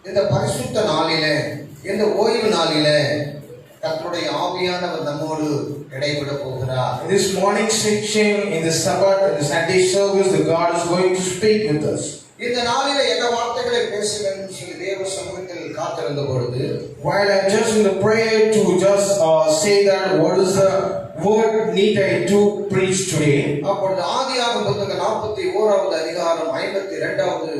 இந்த பரிசுத்த நாளிலே, இந்த ஓய்வு நாளிலே கர்த்தருடைய ஆவியானவர் நம்மோடு இடைபட போகிறார். In this morning section, in the Sabbath, in the Sunday service, the God is going to speak with us. இந்த நாளிலே என்ன வார்த்தைகளை பேச வேண்டும் சொல்லி தேவ சமூகத்தில் காத்திருந்த பொழுது, While I'm just in the prayer to just say that what is the word need I to preach today, அப்பொழுது ஆதியாகம புத்தகம் 41வது அதிகாரம் 52வது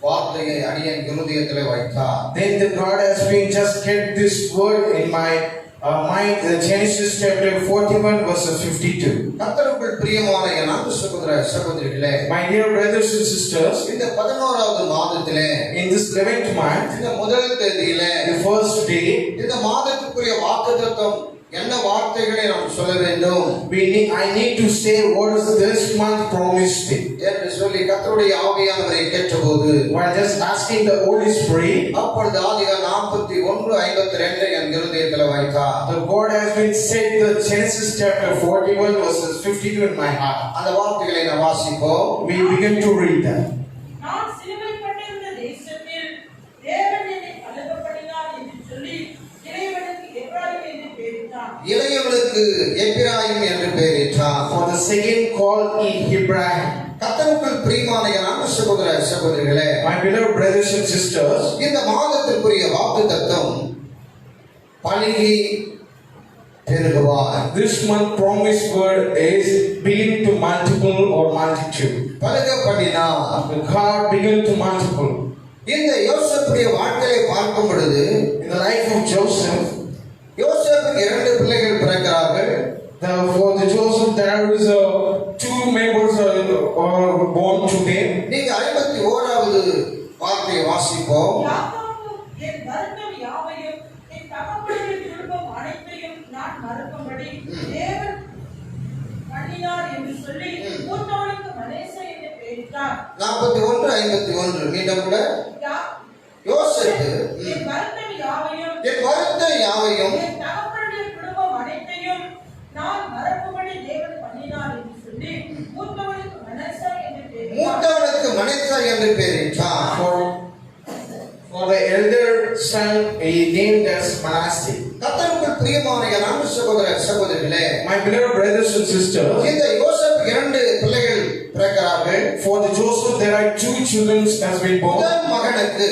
வார்த்தையை அடியேன் இருதயத்திலே வைத்தார். then the God has been just kept this word in my mind. Genesis chapter 41 verse 52. கர்த்தருக்குள் பிரியமான என் அன்பு சகோதர சகோதரிகளே, My dear brothers and sisters, இந்த 11வது மாதத்திலே, in this 11th month, இந்த முதல் தேதியிலே, the first day, இந்த மாதத்துக்குரிய வாக்குத்தத்தம் என்ன வார்த்தைகளை நாம் சொல்ல வேண்டும், I need to say what is this month promised என்று சொல்லி கர்த்தருடைய ஆவியானவரை கேட்டபோது, while just asking the Holy Spirit, அப்பொழுது ஆதிகாரம் 41:52 என் இருதயத்தில் வைத்தார். the God has been said the Genesis chapter 41 verses 52 in my heart. அந்த வார்த்தைகளை நாம் வாசிப்போம். We begin to read that. நான் சிலுவைப்பட்டிருந்த தேசத்தில் தேவன் என்னை அழுகப்படினார் என்று சொல்லி இளையவனுக்கு எப்பிராயீம் என்று பெயரிட்டான். இளையவனுக்கு எப்பிராயீம் என்று பெயரிட்டார். For the second call in Hebrew. கர்த்தருக்குள் பிரியமான என் அன்பு சகோதர சகோதரிகளே, My beloved brothers and sisters, இந்த மாதத்திற்குரிய வாக்குத்தத்தம் பலுகி பெருகுவார். this month promised word is begin to multiple or multitude. பலுக பண்ணினார். The God began to multiple. இந்த யோசேப்புடைய வாழ்க்கையை பார்க்கும் பொழுது, In the life of Joseph, யோசேப்புக்கு 2 பிள்ளைகள் பிறக்கிறார்கள். for the Joseph there is two members are born to them. நீங்க 51வது வார்த்தையை வாசிப்போம். யாக்கோபு என் வருத்தம் யாவையும் என் தகப்பனுடைய குடும்பம் அனைத்தையும் நான் மறக்கும்படி தேவன் பண்ணினார் என்று சொல்லி மூத்தவனுக்கு மனேசே என்று பெயரிட்டார். 41:51 மீண்டும் கூட யோசேப்பு என் வருத்தம் யாவையும் என் வருத்தம் யாவையும் என் தகப்பனுடைய குடும்பம் அனைத்தையும் நான் மறக்கும்படி தேவன் பண்ணினார் என்று சொல்லி மூத்தவனுக்கு மனேசே என்று பெயரிட்டார். மூத்தவனுக்கு மனேசா என்று பெயரிட்டார். For the elder son he named as Manasseh. கர்த்தருக்குள் பிரியமான என் அன்பு சகோதர சகோதரிகளே, My beloved brothers and sisters, இந்த யோசேப்புக்கு 2 பிள்ளைகள் பிறக்கிறார்கள். for the Joseph there are 2 children has been born. முதல் மகனுக்கு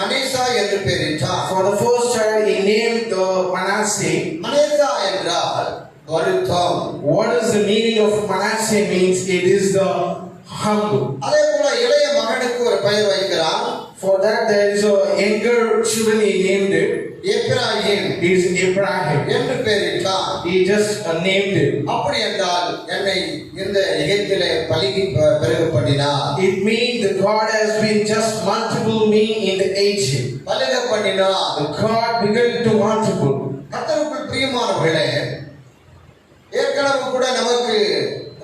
மனேசா என்று பெயரிட்டார். For the first child he named the Manasseh. மனேசா என்றால் வருத்தம். What is the meaning of Manasseh means? It is the humble. அதே போல இளைய மகனுக்கு ஒரு பெயர் வைக்கிறார். For that there is a younger children he named it. Ephraim Is Abraham. என்று பெயரிட்டார். He just named it. அப்படி என்றால் என்னை இந்த எகிப்திலே பலுகி பெருக பண்ணினார். It means the God has been just multiple me in the Egypt. பலுக பண்ணினார். The God began to multiple. கர்த்தருக்குள் பிரியமானவர்களே, ஏற்கனவே கூட நமக்கு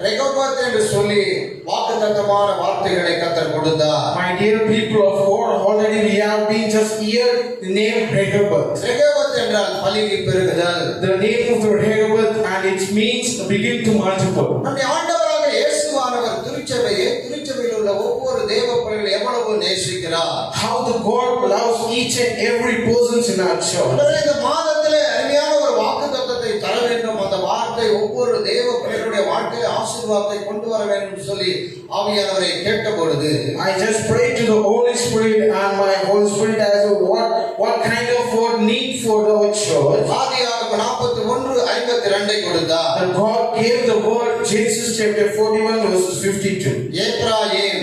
ரெகோபத் என்று சொல்லி வாக்குத்தத்தமான வார்த்தைகளை கர்த்தர் கொடுத்தார். My dear people of God, already we have been just hear the name Rehoboth. ரெகோபத் என்றால் பலுகி பெருகுதல். The name of the Rehoboth and it means begin to multiple. நம்முடைய ஆண்டவராக இயேசுவானவர் திருச்சபையில் உள்ள ஒவ்வொரு தேவ பிள்ளைகளை எவ்வளவு நேசிக்கிறார். How the God loves each and every person in our church. இந்த மாதத்திலே அருமையான ஒரு வாக்குத்தத்தத்தை தர வேண்டும். அந்த வார்த்தை ஒவ்வொரு தேவ பிள்ளைகளுடைய வாழ்க்கையில் ஆசீர்வாதத்தை கொண்டு வர வேண்டும் சொல்லி ஆவியானவரை கேட்ட பொழுது, I just pray to the Holy Spirit and my Holy Spirit as to what kind of word need for the church. ஆதியாகமம் 41:52 கொடுத்தார். The God gave the word Genesis chapter 41 verses 52. Ephraim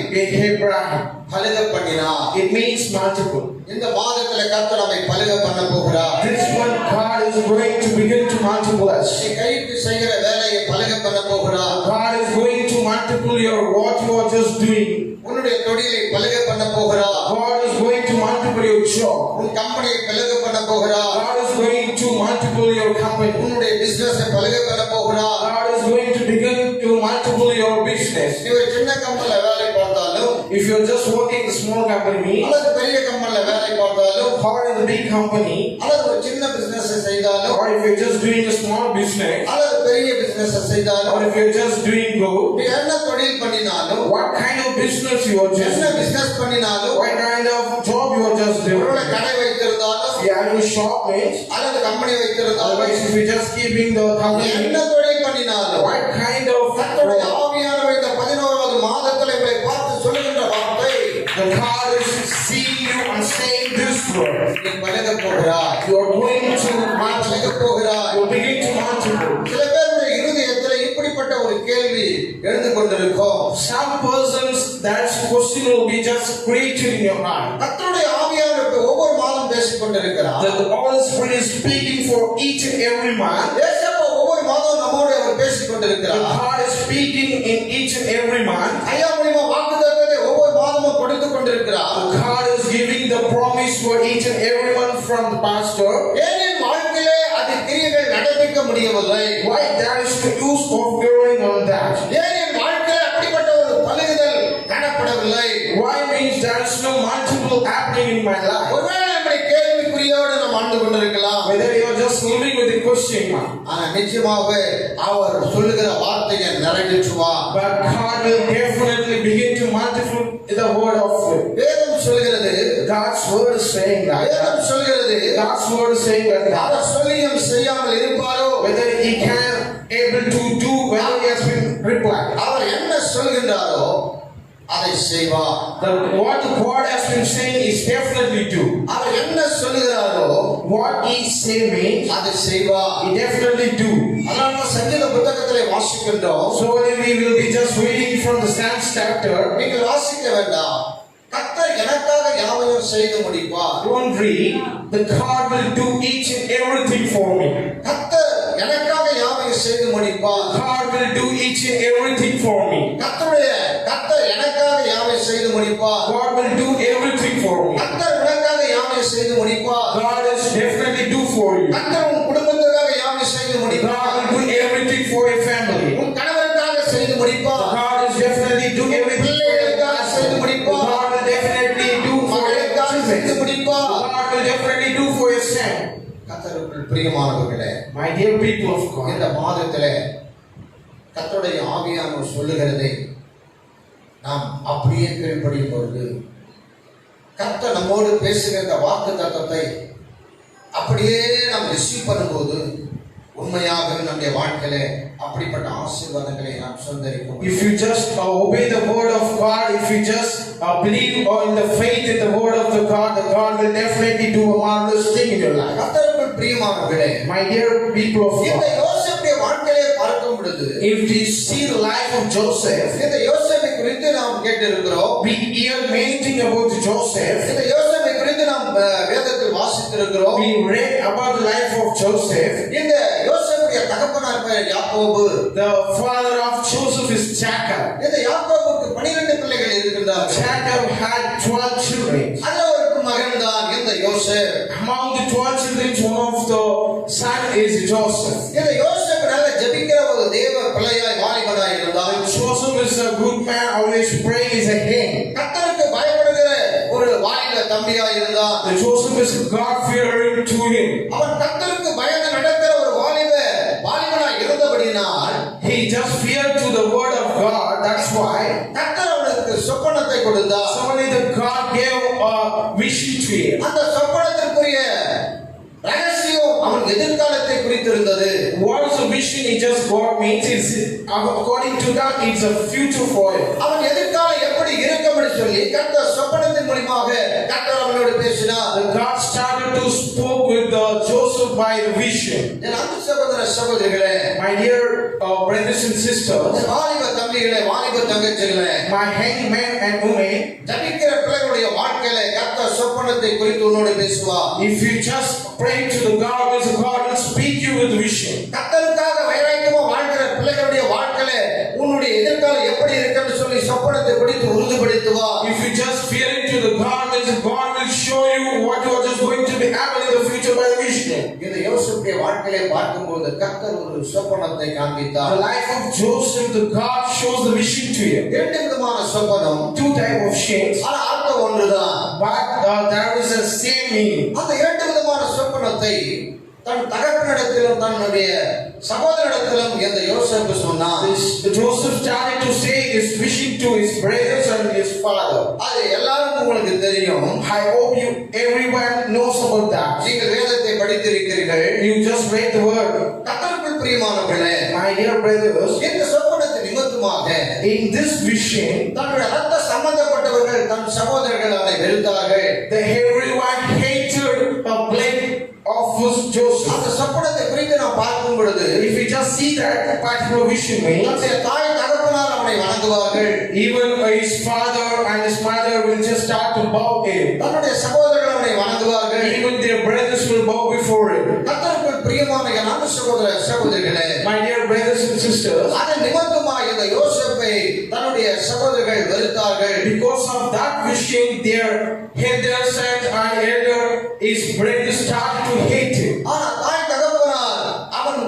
Abraham. பலுக பண்ணினார். It means multiple. இந்த மாதத்திலே கர்த்தர் நம்மை பலுக பண்ண போகிறார். This one God is going to begin to multiple us. நீ கைக்கு செய்கிற வேலையை பலுக பண்ண போகிறார். God is going to multiple your what you are just doing. உன்னுடைய தொழிலை பலுக பண்ண போகிறார். God is going to multiple your job. உன் கம்பெனியை பலுக பண்ண போகிறார். God is going to multiple your company. உன்னுடைய பிசினஸை பலுக பண்ண போகிறார். God is going to begin to multiple your business. நீ ஒரு சின்ன கம்பெனில வேலை பார்த்தாலும், If you are just working in a small company அல்லது பெரிய கம்பெனில வேலை பார்த்தாலும், or in a big company, அல்லது ஒரு சின்ன பிசினஸ் செய்தாலும், or if you are just doing a small business, அல்லது பெரிய பிசினஸ் செய்தாலும், or if you are just doing good, நீ என்ன தொழில் பண்ணினாலும், what kind of business you are just என்ன doing, பிசினஸ் பண்ணினாலும், what kind of job you are just doing, ஒருவேளை கடை வைத்திருந்தாலும் If you have a shop means, அல்லது கம்பெனி வைத்திருந்தாலும் otherwise if you just keeping the company, என்ன தொழில் பண்ணினாலும் what kind of கர்த்தருடைய ஆவியானவர் இந்த 11வது மாதத்தில் உங்களை பார்த்து சொல்லுகின்ற வார்த்தை, the God is seeing you and saying this word. நீ பழக போகிறாய், You are going to பழக multiply. போகிறாய். You begin to multiply. சில பேருடைய இருதயத்தில் இப்படிப்பட்ட ஒரு கேள்வி எழுந்து கொண்டிருக்கும். Some persons that question will be just created in your mind. கர்த்தருடைய ஆவியானவர் ஒவ்வொரு மாதம் பேசிக் கொண்டிருக்கிறார். The Holy Spirit is speaking for each and every man. ஏசப்பா ஒவ்வொரு மாதம் நம்மோடு அவர் பேசிக் The கொண்டிருக்கிறார். God is speaking in each and every man. ஐயா மூலியமா வாக்குத்தத்தத்தை ஒவ்வொரு மாதமும் கொடுத்து கொண்டிருக்கிறார். The God is giving the promise for each and every one from the pastor. ஏன் என் வாழ்க்கையிலே அது கிரியைகள் நடப்பிக்க முடியவில்லை? Why there is the use of going on that? ஏன் என் வாழ்க்கையிலே அப்படிப்பட்ட ஒரு பழுகுதல் காணப்படவில்லை? Why means there is no multiple happening in my life? ஒருவேளை நம்முடைய கேள்விக்குறியோடு நாம் ஆண்டு கொண்டிருக்கலாம். Whether you are just living with a question mark. ஆனா நிச்சயமாக அவர் சொல்லுகிற வார்த்தையை நிறைவேற்றுவார். But God will definitely begin to multiply the word of faith. வேதம் சொல்கிறது, God's word is saying that. வேதம் சொல்கிறது, God's word is saying that அவர் சொல்லியும் செய்யாமல் இருப்பாரோ, whether he can able to do whether he has been replied. அவர் என்ன சொல்கின்றாரோ அதை செய்வார். What God has been saying is definitely do. அவர் என்ன சொல்லுகிறாரோ What he say means அதை செய்வார். he definitely do. அதனால சங்கீத புத்தகத்திலே வாசிக்கின்றோம். So we will be just reading from the Psalms chapter. நீங்கள் வாசிக்க வேண்டாம். கர்த்தர் எனக்காக யாவையும் செய்து முடிப்பார். Don't read. The God will do each and everything for me. கர்த்தர் எனக்காக யாவையும் செய்து முடிப்பார். God will do each and everything for me. கர்த்தர் எனக்காக யாவை செய்து முடிப்பார். God will do everything for me. கர்த்தர் உனக்காக யாவை செய்து முடிப்பார். God is definitely do for you. கர்த்தர் உன் குடும்பத்துக்காக யாவை செய்து முடிப்பார். God will do everything for your family. உன் கணவருக்காக செய்து முடிப்பார். God is definitely do everything for your பிள்ளைகளுக்காக செய்து முடிப்பார். God will definitely do for your மகளுக்காக செய்து children. முடிப்பார். God will definitely do for your son. கர்த்தருக்குள் பிரியமானவர்களே, My dear people of God, இந்த மாதத்திலே கர்த்தருடைய ஆவியானவர் சொல்லுகிறதை நாம் அப்படியே கீழ்ப்படியும் பொழுது, கர்த்தர் நம்மோடு பேசுகிற இந்த வாக்கு தத்தத்தை அப்படியே நாம் ரிசீவ் பண்ணும்போது உண்மையாகவே நம்முடைய வாழ்க்கையிலே அப்படிப்பட்ட ஆசீர்வாதங்களை நாம் சொந்தரிக்கும். if you just obey the word of God, if you just believe in the faith in the word of the God will definitely do a marvelous thing in your life. கர்த்தருக்குள் பிரியமானவர்களே, My dear people of இந்த God, யோசேப்புடைய வாழ்க்கையை பார்க்கும் பொழுது, if we see the life of Joseph, இந்த யோசேப்பை குறித்து நாம் கேட்டிருக்கிறோம். we hear many things about Joseph. இந்த யோசேப்பை குறித்து நாம் வேதத்தில் வாசித்திருக்கிறோம். We read about the life of Joseph. இந்த யோசேப்புடைய தகப்பனார் பெயர் யாக்கோபு. The father of Joseph is Jacob. இந்த யாக்கோபுக்கு 12 பிள்ளைகள் இருக்கின்றார்கள். Jacob had 12 children. அதுல ஒரு மகன் தான் இந்த யோசேப். Among the 12 children, one of the son is Joseph. இந்த யோசேப் நல்ல ஜெபிக்கிற ஒரு தேவ பிள்ளையாய் வாலிபனாய் இருந்தான். Joseph is a good man, always praying is a king. கர்த்தருக்கு பயப்படுகிற ஒரு வாலிப தம்பியாய் இருந்தான். Joseph is God fearing to him. அவன் கர்த்தருக்கு பயந்து நடக்கிற ஒரு வாலிபனாய் இருந்தபடினால் He just feared to the word of God. That's why கர்த்தர் அவனுக்கு சொப்பனத்தை கொடுத்தார். suddenly the God gave a vision to him. அந்த சொப்பனத்திற்குரிய ரகசியம் அவன் எதிர்காலத்தை குறித்திருந்தது. What is the vision he just got means is according to that it's a future for him. அவன் எதிர்காலம் எப்படி இருக்கும்னு சொல்லி கர்த்தர் சொப்பனத்தின் மூலமாக கர்த்தர் அவனோடு பேசினார். The God started to spoke with Joseph by the vision. என் அன்பு சகோதர சகோதரிகளே, My dear brothers and sisters, வாலிப தம்பிகளே, வாலிப தங்கச்சிகளே, my young men and women, ஜபிக்கிற பிள்ளைகளுடைய வாழ்க்கையில கர்த்தர் சொப்பனத்தை குறித்து உன்னோடு பேசுவார். if you just pray to the God will speak you with vision. கர்த்தருக்காக வைராக்கியமா வாழ்கிற பிள்ளைகளுடைய வாழ்க்கையில உன்னுடைய எதிர்காலம் எப்படி இருக்குன்னு சொல்லி சொப்பனத்தை குறித்து உறுதிப்படுத்துவார். If you just fear into the God will show you what you are just going to be happen in the future by the vision. இந்த யோசேப்புடைய வாழ்க்கையை பார்க்கும்போது கர்த்தர் ஒரு சொப்பனத்தை காண்பித்தார். The life of Joseph, the God shows the vision to him. இரண்டு விதமான சொப்பனம், Two type of shapes, ஆனா அர்த்தம் ஒன்றுதான். but there is a same meaning. அந்த இரண்டு விதமான சொப்பனத்தை தன் தகப்பனிடத்திலும் தன்னுடைய சகோதரனிடத்திலும் இந்த யோசேப்பு சொன்னான். Joseph started to say his vision to his brothers and his father. அது எல்லாரும் நன்றாக உங்களுக்கு தெரியும். I hope you everyone knows about that. நீங்கள் வேதத்தை படித்திருக்கிறீர்கள். You just read the word. கர்த்தருக்குள் பிரியமானவர்களே, My dear brothers, இந்த சொப்பனத்தின் நிமித்தமாக in this vision, தன்னுடைய ரத்த சம்பந்தப்பட்டவர்கள் தன் சகோதரர்கள் அவனை வெறுத்தார்கள். the everyone hated a blood of Joseph. அந்த சொப்பனத்தை குறித்து நாம் பார்க்கும் பொழுது If we just see that particular vision means, தன்னுடைய தாய் தகப்பனார் அவனை வணங்குவார்கள். even his father and his mother will just start to bow him. தன்னுடைய சகோதரர்கள் அவனை வணங்குவார்கள். Even their brothers will bow before him. கர்த்தருக்குள் பிரியமான என் அன்பு சகோதர சகோதரிகளே, My dear brothers and sisters, அதன் நிமித்தமாக இந்த யோசேப்பை தன்னுடைய சகோதரர்கள் வெறுத்தார்கள். because of that vision, their elders and elder, his brothers started to hate him. ஆனா தாய் தகப்பனார் அவன்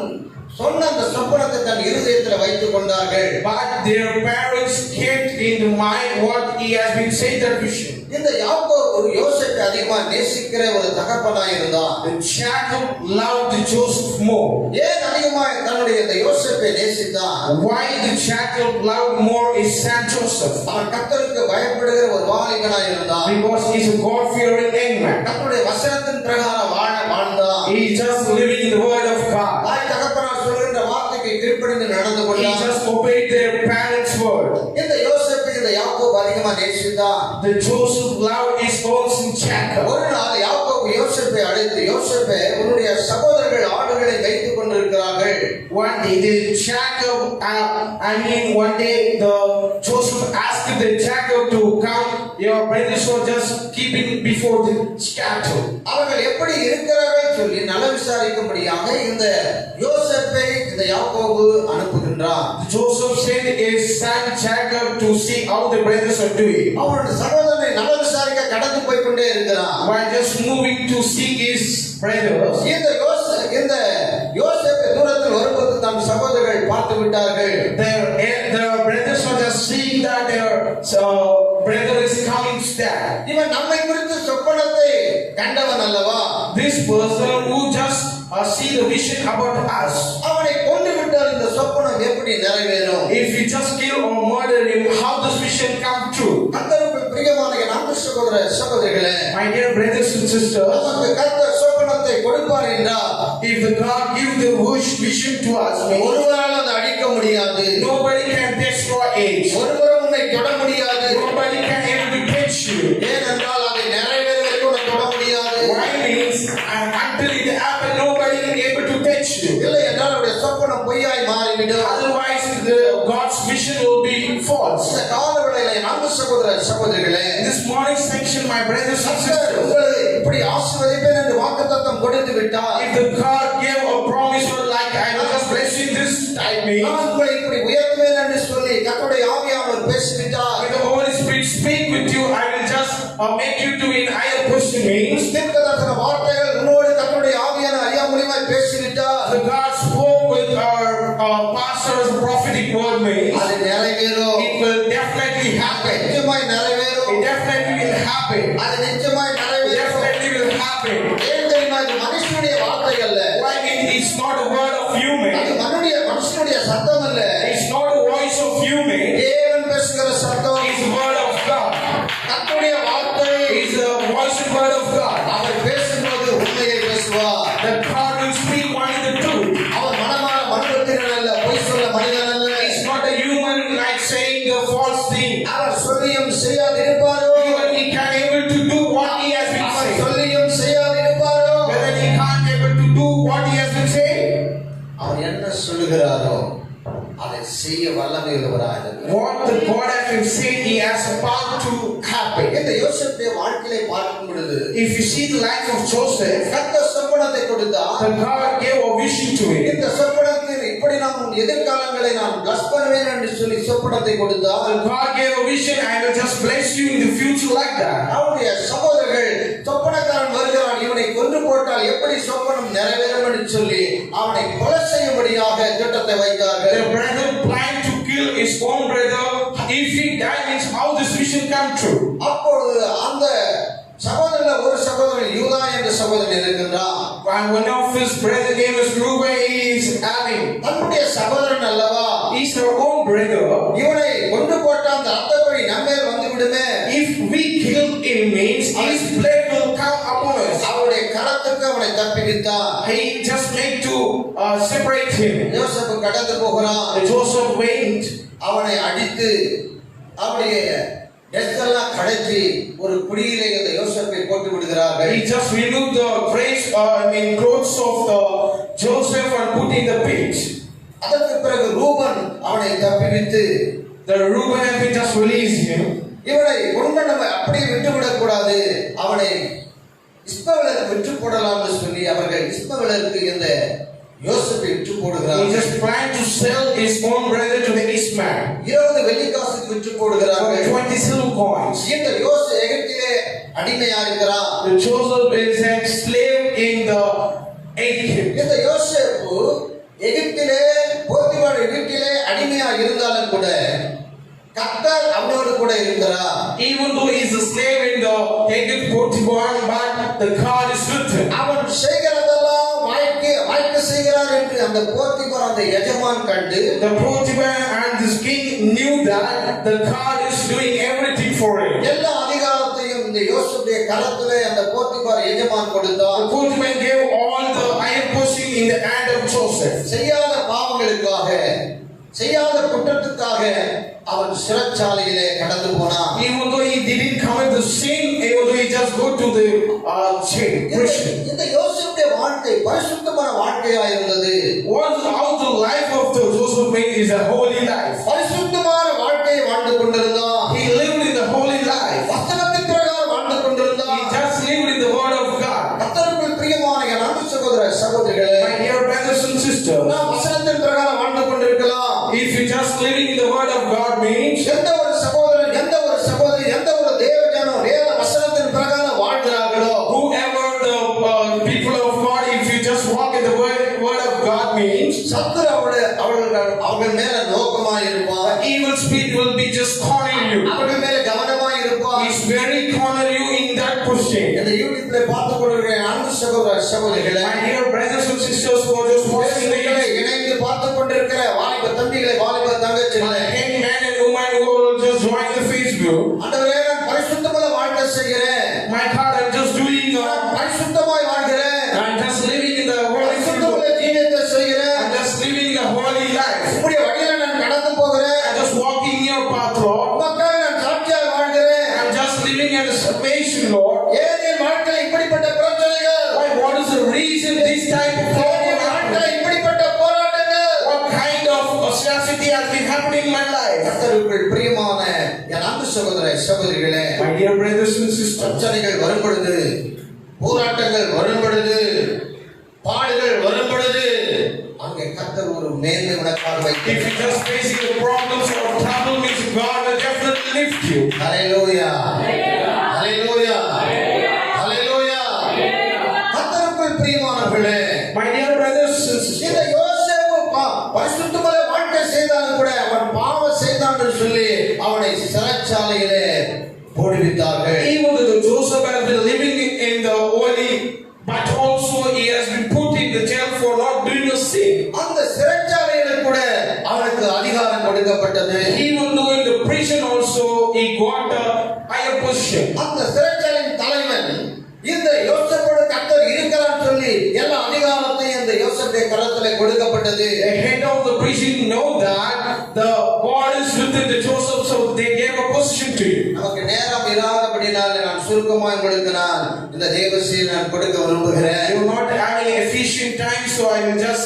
சொன்ன அந்த சொப்பனத்தை தன் இருதயத்தில் வைத்துக் கொண்டார்கள். But their parents kept in the mind what he has been saying that vision. இந்த யாக்கோபு ஒரு யோசேப்பை அதிகமாக நேசிக்கிற ஒரு தகப்பனாய் இருந்தான். The Jacob loved Joseph more. ஏன் அதிகமாக தன்னுடைய இந்த யோசேப்பை நேசித்தான்? Why the Jacob loved more his son Joseph? அவன் கர்த்தருக்கு பயப்படுகிற ஒரு வாலிபனாய் இருந்தான். Because he's a God-fearing young man. கர்த்தருடைய வசனத்தின் பிரகாரம் வாழ்ந்தான். He is just living in the word of God. தாய் தகப்பனார் சொல்கின்ற வார்த்தைக்கு கீழ்ப்படிந்து நடந்து He கொண்டான். just obeyed their parents' word. இந்த யோசேப்பை இந்த யாக்கோபு அதிகமாக நேசித்தான். The Joseph loved his own son Jacob. ஒரு நாள் யாக்கோபு யோசேப்பை அழைத்து, யோசேப்பே, உன்னுடைய சகோதரர்கள் ஆடுகளை மேய்த்துக் கொண்டிருக்கிறார்கள். One day the Jacob, one day the Joseph asked the Jacob to come. Your brothers were just keeping before the cattle. அவர்கள் எப்படி இருக்கிறார்கள் சொல்லி நல விசாரிக்கும்படியாக இந்த யோசேப்பை இந்த யாக்கோபு அனுப்புகின்றான். Joseph sent his son Jacob to see how the brothers are doing. அவருடைய சகோதரனை நல விசாரிக்க கடந்து போய் கொண்டே இருக்கிறான். While just moving to see his brothers, இந்த யோசேப்பை தூரத்தில் வரும்போது தன் சகோதரர்கள் பார்த்து விட்டார்கள். the brothers were just seeing that their brother is coming there. இவன் நம்மை குறித்து சொப்பனத்தை கண்டவன் அல்லவா? This person who just see the vision about us. அவனை கொண்டு விட்டால் இந்த சொப்பனம் எப்படி நிறைவேறும்? If we just kill or murder him, how does vision come true? கர்த்தருக்குள் பிரியமான என் அன்பு சகோதர சகோதரிகளே, My dear brothers and sisters, நமக்கு கர்த்தர் சொப்பனத்தை கொடுப்பார் என்றால் if the God give the vision to us, ஒருவரால் அதை அழிக்க முடியாது. nobody can destroy it. ஒருவரும் உன்னை தொட முடியாது. Nobody can able to touch you. ஏனென்றால் அதை நிறைவேறுவதற்கு உன்னை தொட முடியாது. Why means until it happen, nobody can able to touch you. இல்லை என்றால் அவருடைய சொப்பனம் பொய்யாய் மாறிவிடும். Otherwise, God's vision will be false. இந்த காலவேளையிலே என் அன்பு சகோதர சகோதரிகளே, In this morning section, my brothers and கர்த்தர் sisters, உங்களை இப்படி ஆசீர்வதிப்பேன் என்று வாக்குத்தத்தம் கொடுத்து விட்டார். if the God gave a promise like I will just bless you this time, நான் உங்களை இப்படி உயர்த்துவேன் என்று சொல்லி கர்த்தருடைய ஆவியானவர் பேசிவிட்டார். if the Holy Spirit speak with you, I will just make you to in higher position means தீர்க்கதரிசன வார்த்தைகள் உன்னோடு கர்த்தருடைய ஆவியான அறியாமொழியாய் பேசிவிட்டார். the God spoke with our pastors prophetic word means அது நிறைவேறும். it will definitely happen. நிச்சயமாய் நிறைவேறும். It definitely will happen. அது நிச்சயமாய் It நிறைவேறும். definitely will happen. ஏன் தெரியுமா? இது மனுஷனுடைய வார்த்தை அல்ல. Why it's not a word of human. அது மனுஷனுடைய சத்தம் அல்ல. It's not a voice of human. தேவன் பேசுகிற சத்தம். It's the word of God. கர்த்தருடைய வார்த்தை. It's the voice and word of God. அவர் பேசும்போது உண்மையை பேசுவார். That God will speak only the truth. அவர் மனுபத்திரன் அல்ல, பொய் சொல்ல மனிதன் அல்ல. It's not a human like saying the false thing. அவர் சொல்லியும் செய்யாதிருப்பாரோ? Even he can able to do what he has been our saying. சொல்லியும் செய்யாதிருப்பாரோ? Whether he can't able to do what he has been saying. அவர் என்ன சொல்லுகிறாரோ அதை செய்ய வல்லமை உள்ளவராக இருக்கிறார். What the God has been saying, he has a power to happen. இந்த யோசேப்புடைய வாழ்க்கையை பார்க்கும் பொழுது If you see the life of Joseph, கர்த்தர் சொப்பனத்தை கொடுத்தார். the God gave a vision to him. இந்த சொப்பனத்தில் இப்படி நாம் எதிர்காலங்களை நான் பிளஸ் பண்ணுவேன் என்று சொல்லி சொப்பனத்தை கொடுத்தார். The God gave a vision, I will just bless you in the future like that. அவருடைய சகோதரர்கள் சொப்பனக்காரன் வருகிறான், இவனை கொன்று போட்டால் எப்படி சொப்பனம் நிறைவேறும் என்று சொல்லி அவனை கொலை செய்யும்படியாக திட்டத்தை வைத்தார்கள். The brother planned to kill his own brother. If he died, means how this vision come true. அப்பொழுது அந்த சகோதரர் ஒரு சகோதரன் யூதா என்று சகோதரன் இருக்கின்றான். And one of his brother name is Reuben, he is having. தன்னுடைய சகோதரன் அல்லவா, He's our own brother. இவனை கொண்டு போட்ட அந்த ரத்தப்பழி நம்மேல் வந்து விடுமே, If we kill him means his blood will come upon us. அவருடைய கரத்துக்கு அவனை தப்பிவித்தான். He just made to separate him. யோசேப்பு கடந்து போகிறான். Joseph went. அவனை அடித்து அவனுடைய ட்ரெஸ் எல்லாம் கடைச்சி ஒரு குழியிலே அந்த யோசேப்பை போட்டு விடுகிறார்கள். He just removed the clothes of the Joseph and put in the pit. அதற்கு பிறகு ரூபன் அவனை தப்பிவித்து, The Reuben had been just released him. இவனை ஒன்று நம்ம அப்படியே விட்டுவிடக் கூடாது, அவனை இஸ்மவேலுக்கு விற்று போடலாம்னு சொல்லி அவர்கள் இஸ்மவேலுக்கு இந்த யோசேப்பை விற்று He போடுகிறார்கள். just planned to sell his own brother to the Ishmael 20 வெள்ளிக்காசுக்கு விற்று போடுகிறார்கள். for 20 silver coins. இந்த யோசேப்பு எகிப்திலே அடிமையா இருக்கிறான். The Joseph is a slave in the Egypt. இந்த யோசேப்பு எகிப்திலே போத்திபார் வீட்டிலே அடிமையா இருந்தாலும் கூட கர்த்தர் அவனோடு கூட இருக்கிறார். Even though he is a slave in the Egypt Potiphar, but the God is with him. அவன் செய்கிறதெல்லாம் வாய்க்கு செய்கிறார் என்று அந்த போத்திபார் அந்த எஜமான் கண்டு, The Potiphar and this king knew that the God is doing everything for him. எல்லா அதிகாரத்தையும் இந்த யோசேப்புடைய கரத்திலே அந்த போத்திபார் எஜமான் கொடுத்தான். The Potiphar gave all the iron portion in the hand of Joseph. செய்யாத பாவங்களுக்காக, செய்யாத குற்றத்துக்காக அவன் சிறைச்சாலையிலே கடந்து போனான். Even though he didn't commit the sin, even though he just go to the jail, prison. இந்த யோசேப்புடைய வாழ்க்கை பரிசுத்தமான வாழ்க்கையா இருந்தது. How the life of the Joseph is a holy life. பரிசுத்தமான வாழ்க்கையை வாழ்ந்து கொண்டிருந்தான். He lived in the holy life. வசனத்தின் பிரகாரம் வாழ்ந்து கொண்டிருந்தான். He just lived in the word of God. கர்த்தருக்குள் பிரியமான என் அன்பு சகோதர சகோதரிகளே, My dear brothers and sisters, நாம் வசனத்தின் பிரகாரம் வாழ்ந்து கொண்டிருக்கலாம். if you just living in the word of God means எந்த ஒரு சகோதரன், எந்த ஒரு சகோதரி, எந்த ஒரு தேவஜனம் வேத வசனத்தின் பிரகாரம் வாழ்கிறார்களோ, whoever the people of God, if you just walk in the word of God means சத்துரு அவர்கள் மேல நோக்கமாய் இருப்பான். the evil spirit will be just calling you. அவர்கள் மேல கவனமாய் இருப்பான். He's very corner you in that position. இந்த யூடியூப்ல பார்த்து கொண்டிருக்கிற அன்பு சகோதர சகோதரிகளே, My dear brothers and sisters who are just watching பேசுகளை this, இணைந்து பார்த்து கொண்டிருக்கிற வாலிப தம்பிகளை, வாலிப தங்கச்சிகளே, any man and woman who will just join the Facebook, ஆண்டவரே நான் பரிசுத்தமான வாழ்க்கை செய்கிறேன், my God, I'm just doing நான் பரிசுத்தமாய் வாழ்கிறேன், I'm just living in the holy பரிசுத்தமான ஜீவியத்தை செய்கிறேன், I'm just living a holy life. உம்முடைய வழியில நான் கடந்து போகிறேன், I'm just walking your path, Lord. உமக்காக நான் சாட்சியாக வாழ்கிறேன். I'm just living in a salvation, Lord. ஏன் என் வாழ்க்கையில் இப்படிப்பட்ட பிரச்சனைகள்? Why? What is the reason this type of ஏன் என் problem? வாழ்க்கையில் இப்படிப்பட்ட போராட்டங்கள்? What kind of scarcity has been happening in my life? கர்த்தருக்குள் பிரியமான என் அன்பு சகோதர சகோதரிகளே, My dear brothers and sisters, பிரச்சனைகள் வரும் பொழுது, போராட்டங்கள் வரும் பொழுது, பாடுகள் வரும் பொழுது, அங்கே கர்த்தர் ஒரு மேன்மை உனக்காக if வைத்து, you're just facing the problems or trouble, means God will definitely lift you. ஹல்லேலூயா, ஹல்லேலூயா, ஹல்லேலூயா. கர்த்தருக்குள் பிரியமானவர்களே, My dear brothers and இந்த sisters, யோசேப்பு பரிசுத்தமான வாழ்க்கை செய்தாலும் கூட அவன் பாவம் செய்தான் என்று சொல்லி அவனை சிறைச்சாலையிலே போடுவித்தார்கள். even though Joseph has been living in the holy, but also he has been put in the jail for not doing a sin. அந்த சிறைச்சாலையில் கூட அவனுக்கு அதிகாரம் கொடுக்கப்பட்டது. Even though in the prison also he got a higher position. அந்த சிறைச்சாலையின் தலைவன் இந்த யோசேப்போடு கர்த்தர் இருக்கிறார் சொல்லி எல்லா அதிகாரத்தையும் இந்த யோசேப்புடைய கரத்திலே கொடுக்கப்பட்டது. The head of the prison know that the God is within the Joseph, so they gave a position to you. நமக்கு நேரம் இல்லாதபடினால நான் சுருக்கமாக உங்களுக்கு நான் இந்த தேவசீலை நான் கொடுக்க விரும்புகிறேன். You are not having efficient time, so I will just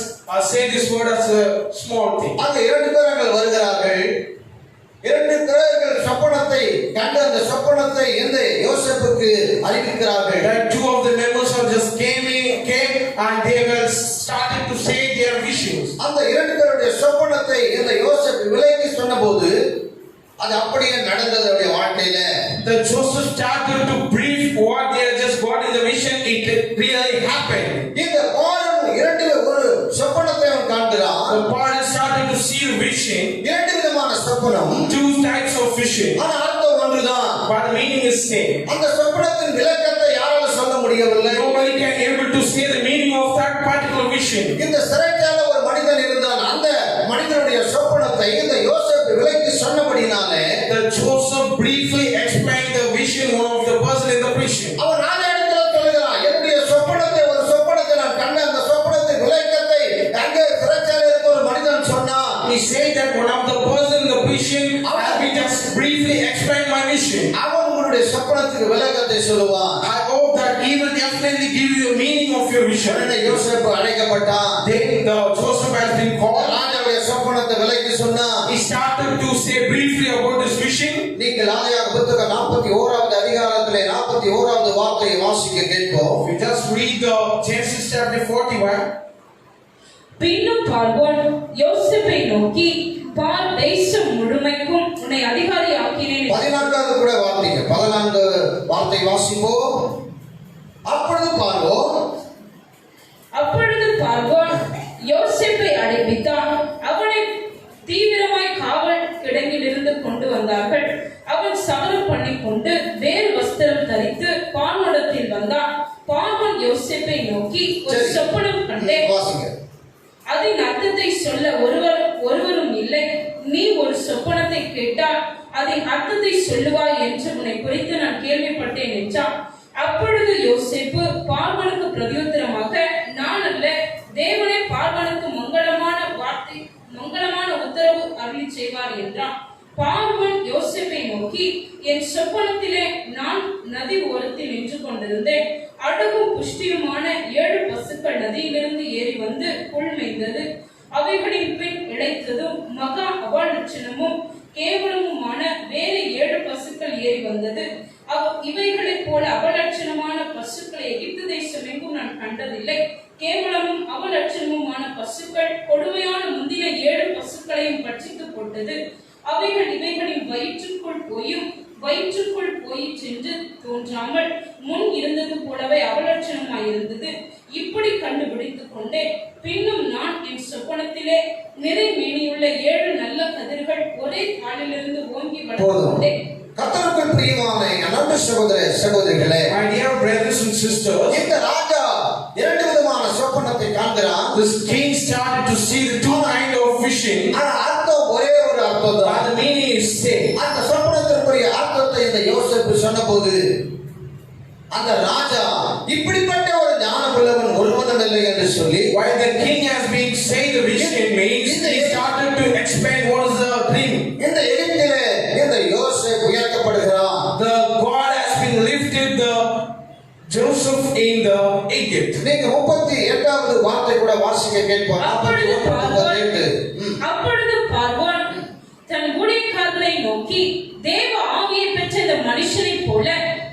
say this word as a small thing. அங்க 2 பேர்கள் வருகிறார்கள். 2 பேர்கள் சொப்பனத்தை கண்டு அந்த சொப்பனத்தை இந்த யோசேப்புக்கு அறிவிக்கிறார்கள். That 2 of the members of just came and they were started to say their visions. அந்த 2 பேருடைய சொப்பனத்தை இந்த யோசேப்பு விளக்கி சொன்னபோது அது அப்படியே நடந்தது அவருடைய வாழ்க்கையில. The Joseph started to brief what they had just got in the vision. It really happened. இந்த பாரன் 2 ஒரு சொப்பனத்தை அவன் காண்கிறான். The parents started to see the vision. 2 விதமான சொப்பனம், 2 types of vision, ஆனா அர்த்தம் ஒன்றுதான். but the meaning is same. அந்த சொப்பனத்தின் விளக்கத்தை யாரால சொல்ல முடியவில்லை. Nobody can to say the meaning of that particular vision. இந்த சிறைச்சாலையில ஒரு மனிதன் இருந்தால் அந்த மனிதனுடைய சொப்பனத்தை இந்த யோசேப்பு விளக்கி சொன்னபடினாலே The Joseph briefly explained the vision one of the person in the prison. அவன் ராஜாவிடத்தில் சொல்லுகிறான், என்னுடைய சொப்பனத்தை ஒரு சொப்பனத்தை நான் கண்ட அந்த சொப்பனத்தின் விளக்கத்தை அங்கே சிறைச்சாலையில் இருக்க ஒரு மனிதன் சொன்னான். He said that one of the person in the prison has been just briefly explained my vision. அவன் உங்களுடைய சொப்பனத்துக்கு விளக்கத்தை சொல்லுவான். I hope that he will definitely give you the meaning of your vision. உடனே யோசேப்பு அழைக்கப்பட்டான். Then the Joseph has been called. ராஜாவுடைய சொப்பனத்தை விளக்கி சொன்னான். He started to say briefly about this vision. நீங்கள் ஆதியாகமம் புத்தகம் 41வது அதிகாரத்திலே 41வது வார்த்தையை வாசிக்க கேட்போம். We just read the Genesis chapter 41. பின்னும் பார்வோன் யோசேப்பை நோக்கி, பார், தேசம் முழுமைக்கும் உன்னை அதிகாரி ஆக்கினேன். 14வது கூட வார்த்தைங்க, 14 வார்த்தை வாசிப்போம். அப்பொழுது பார்வோன் யோசேப்பை அழைப்பித்தான். அவனை தீவிரமாய் காவல் கிடங்கிலிருந்து கொண்டு வந்தார்கள். அவன் சவரம் பண்ணிக் கொண்டு வேறு வஸ்திரம் தரித்து பார்வோனிடத்தில் வந்தான். பார்வோன் யோசேப்பை நோக்கி, ஒரு சொப்பனம் கண்டேன். அதன் அர்த்தத்தை சொல்ல ஒருவரும் இல்லை. நீ ஒரு சொப்பனத்தை கேட்டால் அதன் அர்த்தத்தை சொல்லுவாய் என்று உன்னை குறித்து நான் கேள்விப்பட்டேன் என்றான். அப்பொழுது யோசேப்பு பார்வோனுக்கு பிரதியுத்தரமாக, நான் அல்ல, தேவனே பார்வோனுக்கு மங்களமான உத்தரவு அருளி செய்வார் என்றான். பார்வோன் யோசேப்பை நோக்கி, என் சொப்பனத்திலே நான் நதி ஓரத்தில் நின்று கொண்டிருந்தேன். அழகும் புஷ்டியுமான 7 பசுக்கள் நதியிலிருந்து ஏறி வந்து புல் மேய்ந்தது. அவைகளின் பின் இழைத்ததும் மகா அபாலட்சணமும் கேவலமுமான வேறு 7 பசுக்கள் ஏறி வந்தது. இவைகளைப் போல அபலட்சணமான பசுக்களை எகிப்து தேசம் எங்கும் நான் கண்டதில்லை. கேவலமும் அவலட்சணமுமான பசுக்கள் கொடுமையான முந்தின 7 பசுக்களையும் பட்சித்து போட்டது. அவைகள் இவைகளின் வயிற்றுக்குள் போய் சென்று தோன்றாமல் முன் இருந்தது போலவே அவலட்சணமாய் இருந்தது. இப்படி கண்டுபிடித்துக் கொண்டேன். பின்னும் நான் என் சொப்பனத்திலே நிறை மேனியுள்ள 7 நல்ல கதிர்கள் ஒரே தாளிலிருந்து ஓங்கி வளர்ந்தேன். கர்த்தருக்குள் பிரியமான அன்பு சகோதர சகோதரிகளே, My dear brothers and sisters, இந்த ராஜா 2 விதமான சொப்பனத்தை காண்கிறான். this king started to see the 2 kind of vision. ஆனா அர்த்தம் ஒரே ஒரு அர்த்தம் தான். The meaning is same. அந்த சொப்பனத்திற்குரிய அர்த்தத்தை இந்த யோசேப்பு சொன்னபோது அந்த ராஜா இப்படிப்பட்ட ஒரு ஞானம் உள்ளவன் ஒருவனும் இல்லை என்று சொல்லி, While the king has been saying the vision means, he started to explain what is the dream. இந்த எகிப்திலே இந்த யோசேப்பு உயர்த்தப்படுகிறான். The God has been lifted the Joseph in the Egypt. நீங்க 38வது வார்த்தை கூட வாசிக்க கேட்போம். அப்பொழுது பார்வோன் தன் ஊழியக்காரரை நோக்கி, தேவ ஆவியை பெற்ற இந்த மனுஷனை போல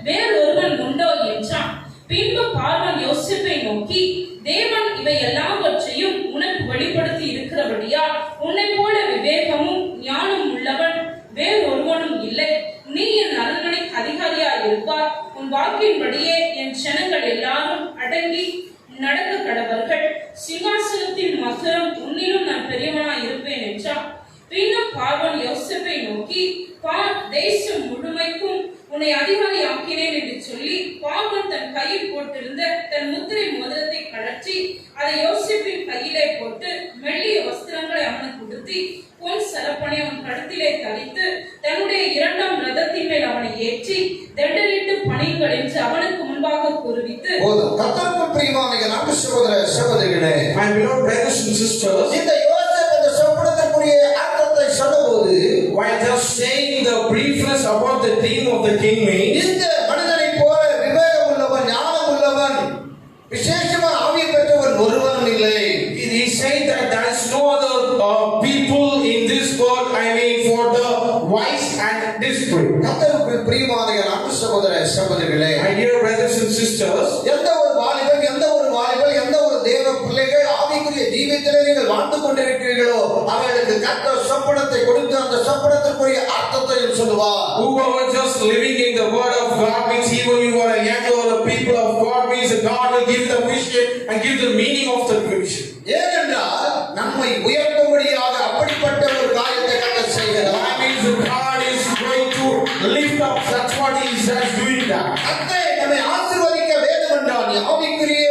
வேறொருவன் உண்டோ என்றான். பின்பு பார்வோன் யோசேப்பை நோக்கி, தேவன் இவை எல்லாவற்றையும் உனக்கு வெளிப்படுத்தி இருக்கிறபடியால் உன்னை போல விவேகமும் ஞானம் உள்ளவன் வேறொருவனும் இல்லை. நீ என் அரண்மனைக்கு அதிகாரியாய் இருப்பார். உன் வாக்கின்படியே என் ஜனங்கள் எல்லாரும் அடங்கி நடக்க கடவர்கள். சிங்காசனத்தின் மகரம் உன்னிலும் நான் பெரியவனாய் இருப்பேன் என்றான். பின்னும் பார்வோன் யோசேப்பை நோக்கி, பார், தேசம் முழுமைக்கும் உன்னை அதிகாரி ஆக்கினேன் என்று சொல்லி பார்வோன் தன் கையில் போட்டிருந்த தன் முத்திரை மோதிரத்தை கழற்றி அதை யோசேப்பின் கையிலே போட்டு மெல்லிய வஸ்திரங்களை அவனுக்கு உடுத்தி பொன் சரப்பனை அவன் கழுத்திலே தரித்து தன்னுடைய 2ஆம் ரதத்தின் மேல் அவனை ஏற்றி தண்டனிட்டு பணியுங்கள் என்று அவனுக்கு முன்பாக கூறுவித்து, கர்த்தருக்குள் பிரியமான அன்பு சகோதர சகோதரிகளே, My beloved brothers and sisters, இந்த யோசேப்பு இந்த சொப்பனத்திற்குரிய அர்த்தத்தை சொன்னபோது, while just saying the briefness about the dream of the king means, இந்த மனிதனை போல விவேகம் உள்ளவன் ஞானம் உள்ளவன் விசேஷமா ஆவி பெற்றவன் ஒருவனும் இல்லை. he said that there is no other people in this world, for the wise and discreet. கர்த்தருக்குள் பிரியமான அன்பு சகோதர சகோதரிகளே, My dear brothers and sisters, எந்த ஒரு வாலிபன் எந்த ஒரு தேவ பிள்ளைகள் ஆவிக்குரிய ஜீவியத்திலே நீங்கள் வாழ்ந்து கொண்டிருக்கிறீர்களோ அவர்களுக்கு கர்த்தர் சொப்பனத்தை கொடுத்து அந்த சொப்பனத்திற்குரிய அர்த்தத்தையும் சொல்லுவார். Whoever just living in the word of God means, even you are a young or a people of God means, God will give the vision and give the meaning of the vision. ஏனென்றால் நம்மை உயர்த்தும்படியாக அப்படிப்பட்ட ஒரு காரியத்தை கர்த்தர் செய்கிறார். That means God is going to lift up. That's what He is doing that. கர்த்தர் நம்மை ஆசீர்வதிக்க வேண்டும் என்றால் ஆவிக்குரிய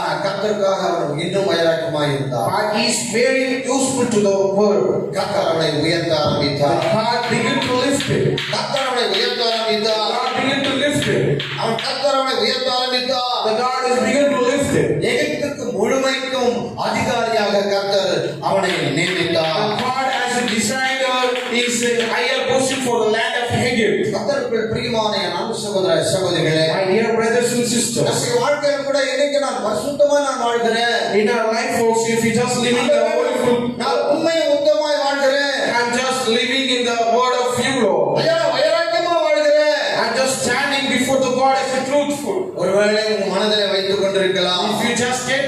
ஆனா கர்த்தருக்காக அவர் இன்னும் வைராக்கியமாய் இருந்தார். But he is very useful to the world. கர்த்தர் அவனை உயர்த்த ஆரம்பித்தார். God began to lift him. கர்த்தர் அவனை உயர்த்த ஆரம்பித்தார். God began to lift him. அவன் கர்த்தர் அவனை உயர்த்த ஆரம்பித்தார். The God is began to lift him. எகிப்துக்கு முழுமைக்கும் அதிகாரியாக கர்த்தர் அவனை நியமித்தார். God as a designer is a higher position for the land of Egypt. கர்த்தருக்குள் பிரியமான என் அன்பு சகோதர சகோதரிகளே, My dear brothers and sisters, நம்முடைய வாழ்க்கையில் கூட இன்னைக்கு நான் பரிசுத்தமா நான் வாழ்கிறேன். in our life also, if we just living the word, நான் உண்மையை உத்தமாய் வாழ்கிறேன். I'm just living in the word of you, Lord. ஐயா வைராக்கியமா வாழ்கிறேன். I'm just standing before the God as a truthful. ஒருவேளை உங்க மனதில் வைத்துக் கொண்டிருக்கலாம், If you just get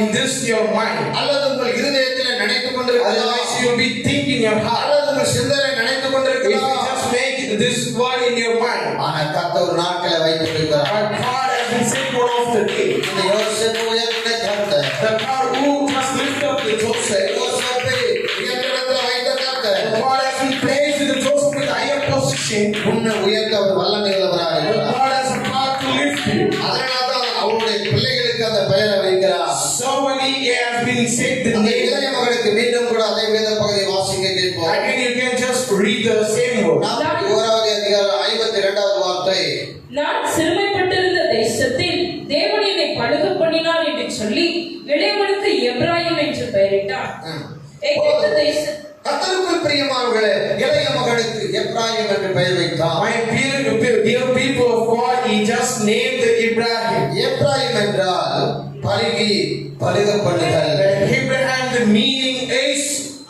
in this your mind, அல்லது உங்கள் இருதயத்தில் நினைத்துக் கொண்டிருக்கலாம், otherwise you will be thinking your heart. அல்லது உங்கள் சிந்தனை நினைத்துக் If you கொண்டிருக்கலாம். just make this word in your mind, ஆனா கர்த்தர் ஒரு நாட்களை வைத்திருக்கிறார். but God has been said one of the day. இந்த யோசேப்பு உயர்ந்த கர்த்தர், The God who just lift up the Joseph, யோசேப்பை உயர்ந்த இடத்துல வைத்த கர்த்தர், God has been placed in the Joseph with higher position. உன்னை உயர்த்த அவர் வல்லமை உள்ளவராக இருக்கிறார். God has a power to lift you. அதனால்தான் அவருடைய பிள்ளைகளுக்கு அந்த பெயரை வைக்கிறார். So when he has been said the அந்த name, இளைய மகனுக்கு மீண்டும் கூட அதே வேத பகுதியை வாசிக்க கேட்போம். again you can just read the same word. 41வது அதிகாரம் 52வது வார்த்தை. நான் சிறுமைப்பட்டிருந்த தேசத்தில் தேவன் என்னை பழுக பண்ணினார் என்று சொல்லி இளையவனுக்கு எப்ராயிம் என்று பெயரிட்டார். எகிப்து தேச கர்த்தருக்குள் பிரியமானவர்களே, இளைய மகனுக்கு எப்ராயிம் என்று பெயர் வைத்தார். My dear people of God, he just named the Abraham. Ephraim என்றால் பலுக பண்ணுதல். Abraham, the meaning is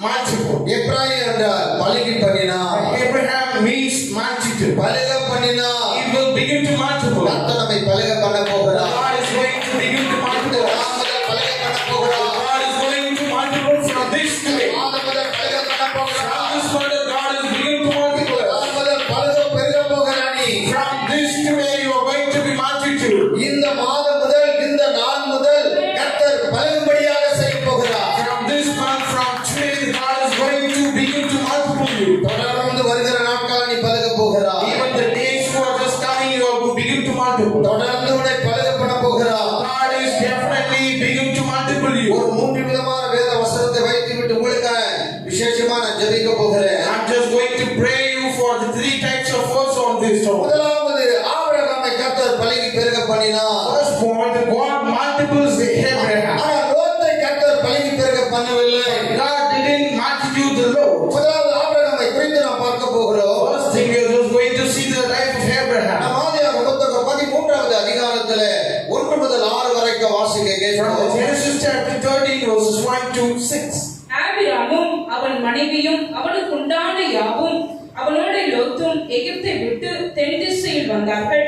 multiple. Ephraim என்றால் பலுகி பண்ணினார். Abraham means multitude. பலுக பண்ணினார். It will begin to multiply. கர்த்தர் நம்மை பலுக பண்ண போகிறார். God is going to begin to multiply. நாம் முதல் பலுக பண்ண போகிறார். God is going to multiply from this today. நாம் முதல் பலுக பண்ண போகிறார். From this word, God is beginning to multiply. நாம் முதல் பலுக பெருக போகிறார் நீ. From this today, you are going to be multitude. இந்த மாதம் முதல் இந்த நாள் முதல் கர்த்தர் பலுகும்படியாக செய்ய போகிறார். From this month, from today, God is going to begin to multiply you. தொடர்ந்து வருகிற நாட்கள் நீ பலுக போகிறார். Even the days who are just coming, you will begin to multiply. தொடர்ந்து உன்னை பலுக பண்ண போகிறார். God is definitely begin to multiply you. ஒரு 3 விதமான வேத வசனத்தை வைத்துவிட்டு உங்களுக்காக விசேஷமா நான் ஜெபிக்க போகிறேன். I'm just going to pray you for the 3 types of words on this topic. முதலாவது ஆபிரகாமை கர்த்தர் பலுகி பெருக பண்ணினார். First point, God multiples the Abraham. ஆனால் லோத்தை கர்த்தர் பலுகி பெருக பண்ணவில்லை. God didn't multiply the Lord. முதலாவது ஆபிரகாமை குறித்து நாம் பார்க்க போகிறோம். First thing, we are just going to see the life of Abraham. நாம் ஆதியாகமம் புத்தகம் 13வது அதிகாரத்திலே 1 முதல் 6 வரைக்கும் வாசிக்க From the கேட்கிறோம். Genesis chapter 13, verses 1 to 6. ஆபிராமும் அவன் மனைவியும் அவனுக்கு உண்டான யாவும் அவனோட லோத்தும் எகிப்தை விட்டு தென் திசையில் வந்தார்கள்.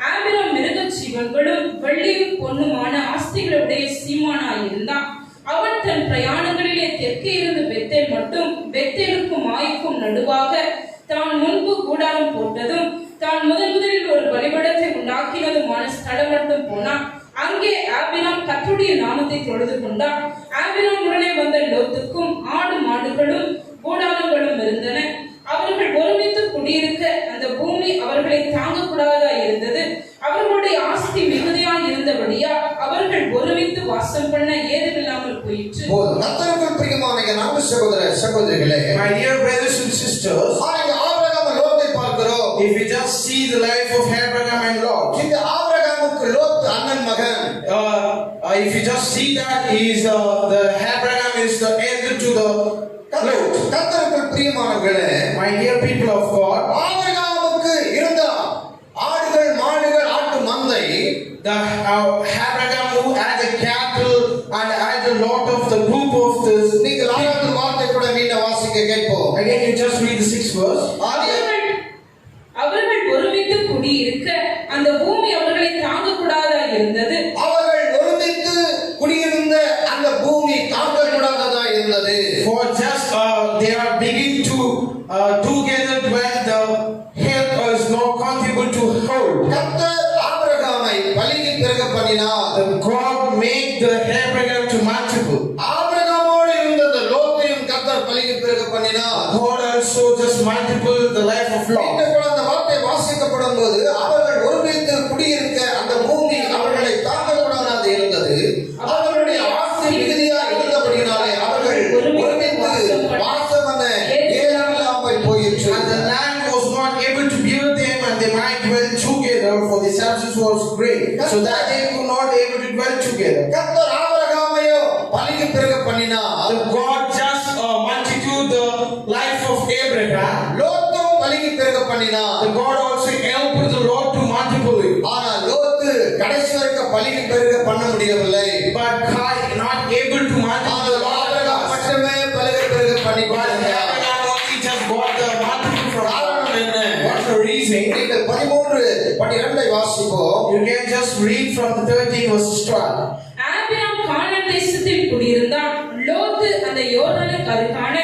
ஆபிராம் மிருக ஜீவன்களும் வெள்ளியும் பொன்னுமான ஆஸ்திகளுடைய சீமானாயிருந்தான். அவன் தன் பிரயாணங்களிலே தெற்கே இருந்து பெத்தேல் மட்டும் பெத்தேலுக்கும் ஆய்க்கும் நடுவாக தான் முன்பு கூடாரம் போட்டதும் தான் முதலில் ஒரு பலிபீடத்தை உண்டாக்கினதுமான ஸ்தலம் மட்டும் போனான். அங்கே ஆபிராம் கர்த்தருடைய நாமத்தை தொழுது கொண்டான். ஆபிராம் உடனே வந்த லோத்துக்கும் ஆடு மாடுகளும் கூடாரங்களும் இருந்தன. அவர்கள் ஒருமித்து குடியிருக்க அந்த பூமி அவர்களை தாங்கக்கூடாதா இருந்தது. அவர்களுடைய ஆஸ்தி மிகுதியாய் இருந்தபடியா அவர்கள் ஒருமித்து வாசம் பண்ண ஏதுமில்லாமல் போயிற்று. கர்த்தருக்குள் பிரியமான என் அன்பு சகோதர சகோதரிகளே, My dear brothers and sisters, Abraham லோத்தை பார்க்கிறோம். if we just see the life of Abraham and Lot, இந்த ஆபிரகாமுக்கு லோத் அண்ணன் மகன். if you just see that he is the Abraham is the elder to the Lot. கர்த்தருக்குள் பிரியமானவர்களே, My dear people of God, ஆபிரகாமுக்கு இருந்த ஆடுகள் மாடுகள் ஆட்டு மந்தை, the Abraham who had the cattle and had a lot of the group of this. நீங்கள் 6வது வார்த்தை கூட மீண்டும் வாசிக்க கேட்போம். Again, you just read the 6th verse. அவர்கள் ஒருமித்து குடியிருக்க அந்த பூமி அவர்களை தாங்கக்கூடாதா இருந்தது. அவர்கள் ஒருமித்து குடியிருந்த அந்த பூமி தாங்கக்கூடாததா இருந்தது. For just they are beginning to together when the help is not contribute to hold. கர்த்தர் ஆபிரகாமை பலுகி பெருக பண்ணினார். The God made the Abraham to multiple. ஆபிரகாமோடு இருந்த அந்த லோத்தையும் கர்த்தர் பலுகி பெருக பண்ணினார். God also just multiple the life of இந்த Lot. கூட அந்த வார்த்தை வாசிக்கப்படும் போது அவர்கள் ஒருமித்து குடியிருக்க அந்த பூமி அவர்களை தாங்கக்கூடாது இருந்தது. Abraham, லோத்தும் பலுகி பெருக பண்ணினான். the God also helped the Lord to multiply it. ஆனால் லோத்து கடைசி வரைக்கும் பலுகி பெருக பண்ண முடியவில்லை. But God not able to multiply the ஆனால் ஆபிரகாம் மட்டுமே பலுகி பெருக பண்ணி But கொண்டிருந்தார். Abraham only just got the multiple from காரணம் God. என்ன? What's the reason? நீங்கள் 13:12 வாசிப்போம். You can just read from the 13 verses 12. Abraham கானான் தேசத்தில் குடியிருந்தான். லோத்து அந்த யோர்தானுக்கு அருகான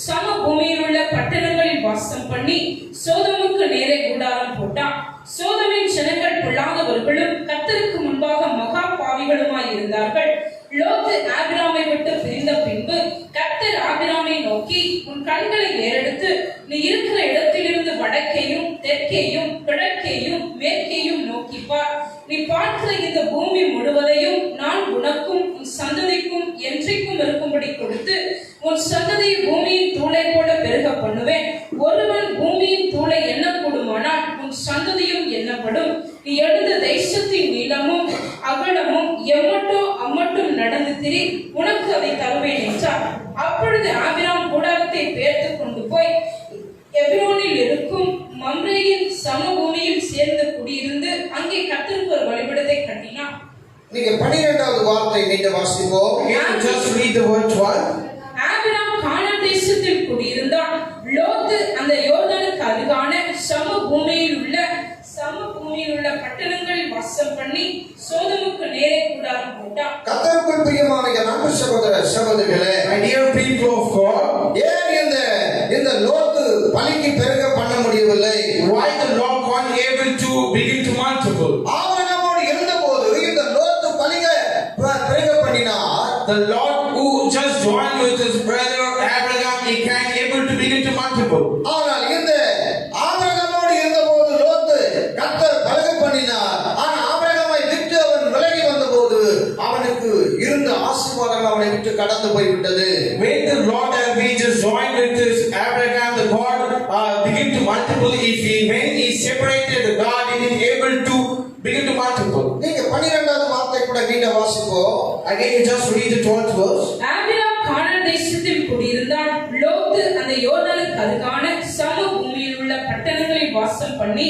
சம பூமியில் உள்ள பட்டணங்களில் வாசம் பண்ணி சோதோமுக்கு நேரே கூடாரம் போட்டான். சோதோமின் ஜனங்கள் பொல்லாதவர்களும் கர்த்தருக்கு முன்பாக மகா பாவிகளுமாய் இருந்தார்கள். லோத்து ஆபிராமை விட்டு பிரிந்த பின்பு கர்த்தர் ஆபிராமை நோக்கி, உன் கண்களை ஏறெடுத்து நீ இருக்கிற இடத்திலிருந்து வடக்கேயும் தெற்கேயும் கிழக்கேயும் மேற்கேயும் நோக்கி பார். நீ பார்க்கிற இந்த பூமி முழுவதையும் நான் உனக்கும் உன் சந்ததிக்கும் என்றைக்கும் இருக்கும்படி கொடுத்து உன் சந்ததியை பூமியின் தூளை போல பெருக பண்ணுவேன். ஒருவன் பூமியின் தூளை எண்ணக்கூடுமானால் உன் சந்ததியும் எண்ணப்படும். நீ எழுந்த தேசத்தின் நீளமும் அகலமும் எம்மட்டும் அம்மட்டும் நடந்து திரி, உனக்கு அதை தருவேன் என்றார். அப்பொழுது ஆபிராம் கூடாரத்தை பெயர்த்து கொண்டு போய் எபிரோனில் இருக்கும் மம்ரேயின் சமபூமியில் சேர்ந்து குடியிருந்து அங்கே கர்த்தருக்கு ஒரு பலிபீடத்தை கட்டினான். நீங்க 12வது வார்த்தை மீண்டும் வாசிப்போம். You can just read the word 12. Abram கானான் தேசத்தில் குடியிருந்தான். லோத்து அந்த யோர்தானுக்கு அருகான சமபூமியில் உள்ள பட்டணங்களில் வாசம் பண்ணி சோதோமுக்கு நேரே கூடாரம் போட்டான். கர்த்தருக்குள் பிரியமான என் அன்பு சகோதர சகோதரிகளே, My dear people of God, ஏன் இந்த லோத்து பலுகி பெருக பண்ண முடியவில்லை? why the Lord God able to begin to multiply? ஆபிரகாமோடு இருந்தபோது இந்த லோத்து பெருக பண்ணினார். The Lord who just joined with his brother Abraham, he can able to begin to multiply. ஆனால் இந்த ஆபிரகாமோடு இருந்தபோது லோத்து கர்த்தர் பலுக பண்ணினார். ஆனால் ஆபிரகாமை விட்டு அவன் விலகி வந்தபோது அவனுக்கு இருந்த ஆசீர்வாதங்கள் அவனை விட்டு கடந்து போய்விட்டது. When the Lord has been just joined with his Abraham, the God begin to multiply. When he separated, the God is able to begin to multiply. நீங்க 12வது வார்த்தை கூட மீண்டும் வாசிப்போம். Again, you just read the 12th verse. Abram கானான் தேசத்தில் குடியிருந்தான். லோத்து அந்த யோர்தானுக்கு அருகான சமபூமியில் உள்ள பட்டணங்களில் வாசம் பண்ணி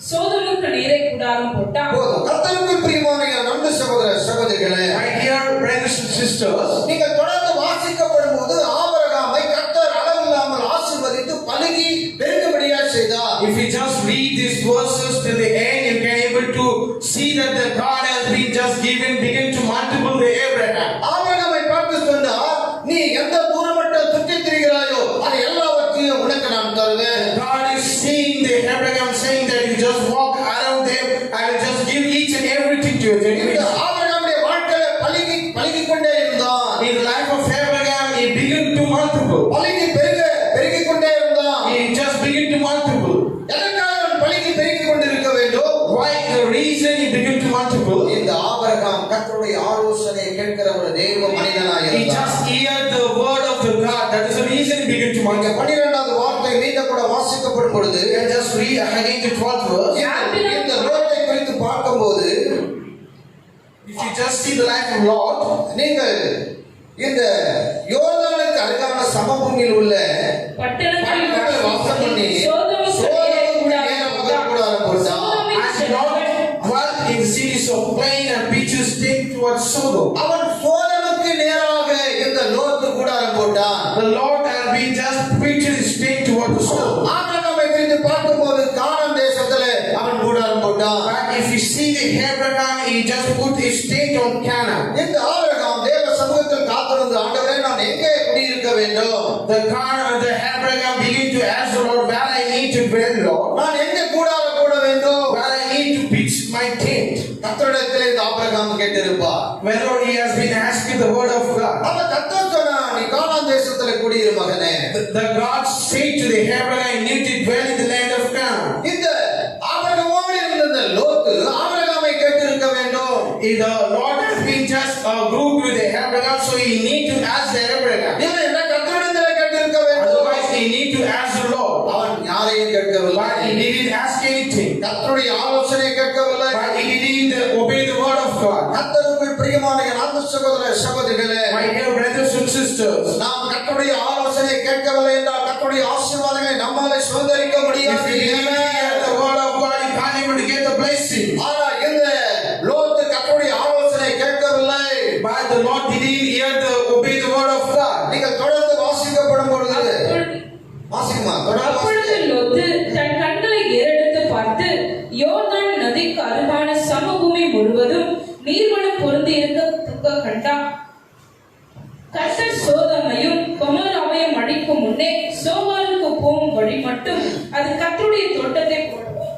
சோதோமுக்கு நேரே கூடாரம் போட்டான். போதும். கர்த்தருக்குள் பிரியமான என் அன்பு சகோதர சகோதரிகளே, My dear brothers and sisters, நீங்கள் தொடர்ந்து வாசிக்கப்படும் போது ஆபிரகாமை கர்த்தர் அளவில்லாமல் ஆசீர்வதித்து பலுகி பெருகும்படியா செய்தார். if you just read these verses to the end, you can able to see that the God has been just given, begin to multiple the Abraham. ஆபிரகாமை பார்த்து சொன்னார், நீ எந்த தூரமட்டம் சுற்றி திரிகிறாயோ அது எல்லாவற்றையும் உனக்கு நான் தருவேன். God is seeing the Abraham saying that you just walk around them, I will just give each and everything to you. இந்த ஆபிரகாமுடைய வாழ்க்கையில பலுகி கொண்டே இருந்தான். In the life of Abraham, he began to multiple. பெருகிக் கொண்டே இருந்தான். He just began to multiple. எதற்காக அவன் பெருகிக் கொண்டிருக்க வேண்டும்? Why the reason he began to multiple? இந்த ஆபிரகாம் கர்த்தருடைய ஆலோசனை கேட்கிற ஒரு தேவ மனிதனாய் He இருந்தான். just heard the word of the God. That is the reason he began to multiply. 12வது வார்த்தை மீண்டும் கூட வாசிக்கப்படும் பொழுது You can just read again the 12th verse. இந்த லோத்தை குறித்து பார்க்கும்போது If you just see the life of Lot, நீங்கள் இந்த யோர்தானுக்கு அருகான சமபூமியில் உள்ள பட்டணங்களில் வாசம் பண்ணி சோதோமுக்கு நேரே சோதோமுக்கு கூடாரம் கூடாரம் போட்டான். சோதோமின் and ஜனங்கள் Lot dwelt in the cities of plain and beaches take towards Sodom. அவன் சோதோமுக்கு நேராக இந்த லோத்து கூடாரம் போட்டான். The Lord has been just preaching his take towards Sodom. ஆபிரகாமை குறித்து பார்க்கும்போது கானான் தேசத்திலே அவன் கூடாரம் போட்டான். But if you see the Abraham, he just put his stake on Canaan. இந்த ஆபிரகாம் தேவ சமூகத்தில் காத்திருந்து, ஆண்டவரே நான் எங்கே குடியிருக்க வேண்டும்? The Abraham began to ask the Lord, where I need to dwell, Lord. நான் எங்கே கூடாரம் போட வேண்டும்? Where I need to pitch my tent. கர்த்தரிடத்திலே இந்த Abraham கேட்டிருப்பார். Whether he has been asking the word of God. அப்ப கர்த்தர் சொன்னார், நீ கானான் தேசத்திலே குடியிரு மகனே. The God said to the Abraham, I need to dwell in the land of Canaan. இந்த ஆபிரகாமோடு இருந்த இந்த லோத்து ஆபிரகாமை கேட்டிருக்க வேண்டும். The Lord has been just grouped with the Abraham, so he need to ask the Abraham. இல்லை என்ன கர்த்தரிடத்திலே கேட்டிருக்க வேண்டும். Otherwise, he need to ask the Lord. அவன் யாரையும் கேட்கவில்லை. But he didn't ask anything. கர்த்தருடைய ஆலோசனை கேட்கவில்லை. But he didn't obey the word of God. கர்த்தருக்குள் பிரியமான என் அன்பு சகோதர சகோதரிகளே, My dear brothers and sisters, நாம் கர்த்தருடைய ஆலோசனை கேட்கவில்லை என்றால் கர்த்தருடைய ஆசீர்வாதங்களை நம்மால சுதந்தரிக்க If முடியாது. you didn't hear the word of God, you can't able to get the blessing. ஆனா இந்த லோத்து கர்த்தருடைய ஆலோசனை கேட்கவில்லை. But the Lord didn't hear the obey the word of God. நீங்கள் தொடர்ந்து வாசிக்கப்படும் பொழுது வாசிக்குமா தொடர்ந்து அப்பொழுது லோத்து தன் கண்களை ஏறெடுத்து பார்த்து யோர்தான் நதிக்கு அருகான சமபூமி முழுவதும் நீர்வளம் பொருந்தி இருக்க கண்டான். கர்த்தர் சோதோமையும் கொமோராவையும் அழிக்கும் முன்னே சோவாருக்கு போகும் வழி மட்டும் அது கர்த்தருடைய தோட்டத்தை போலவும்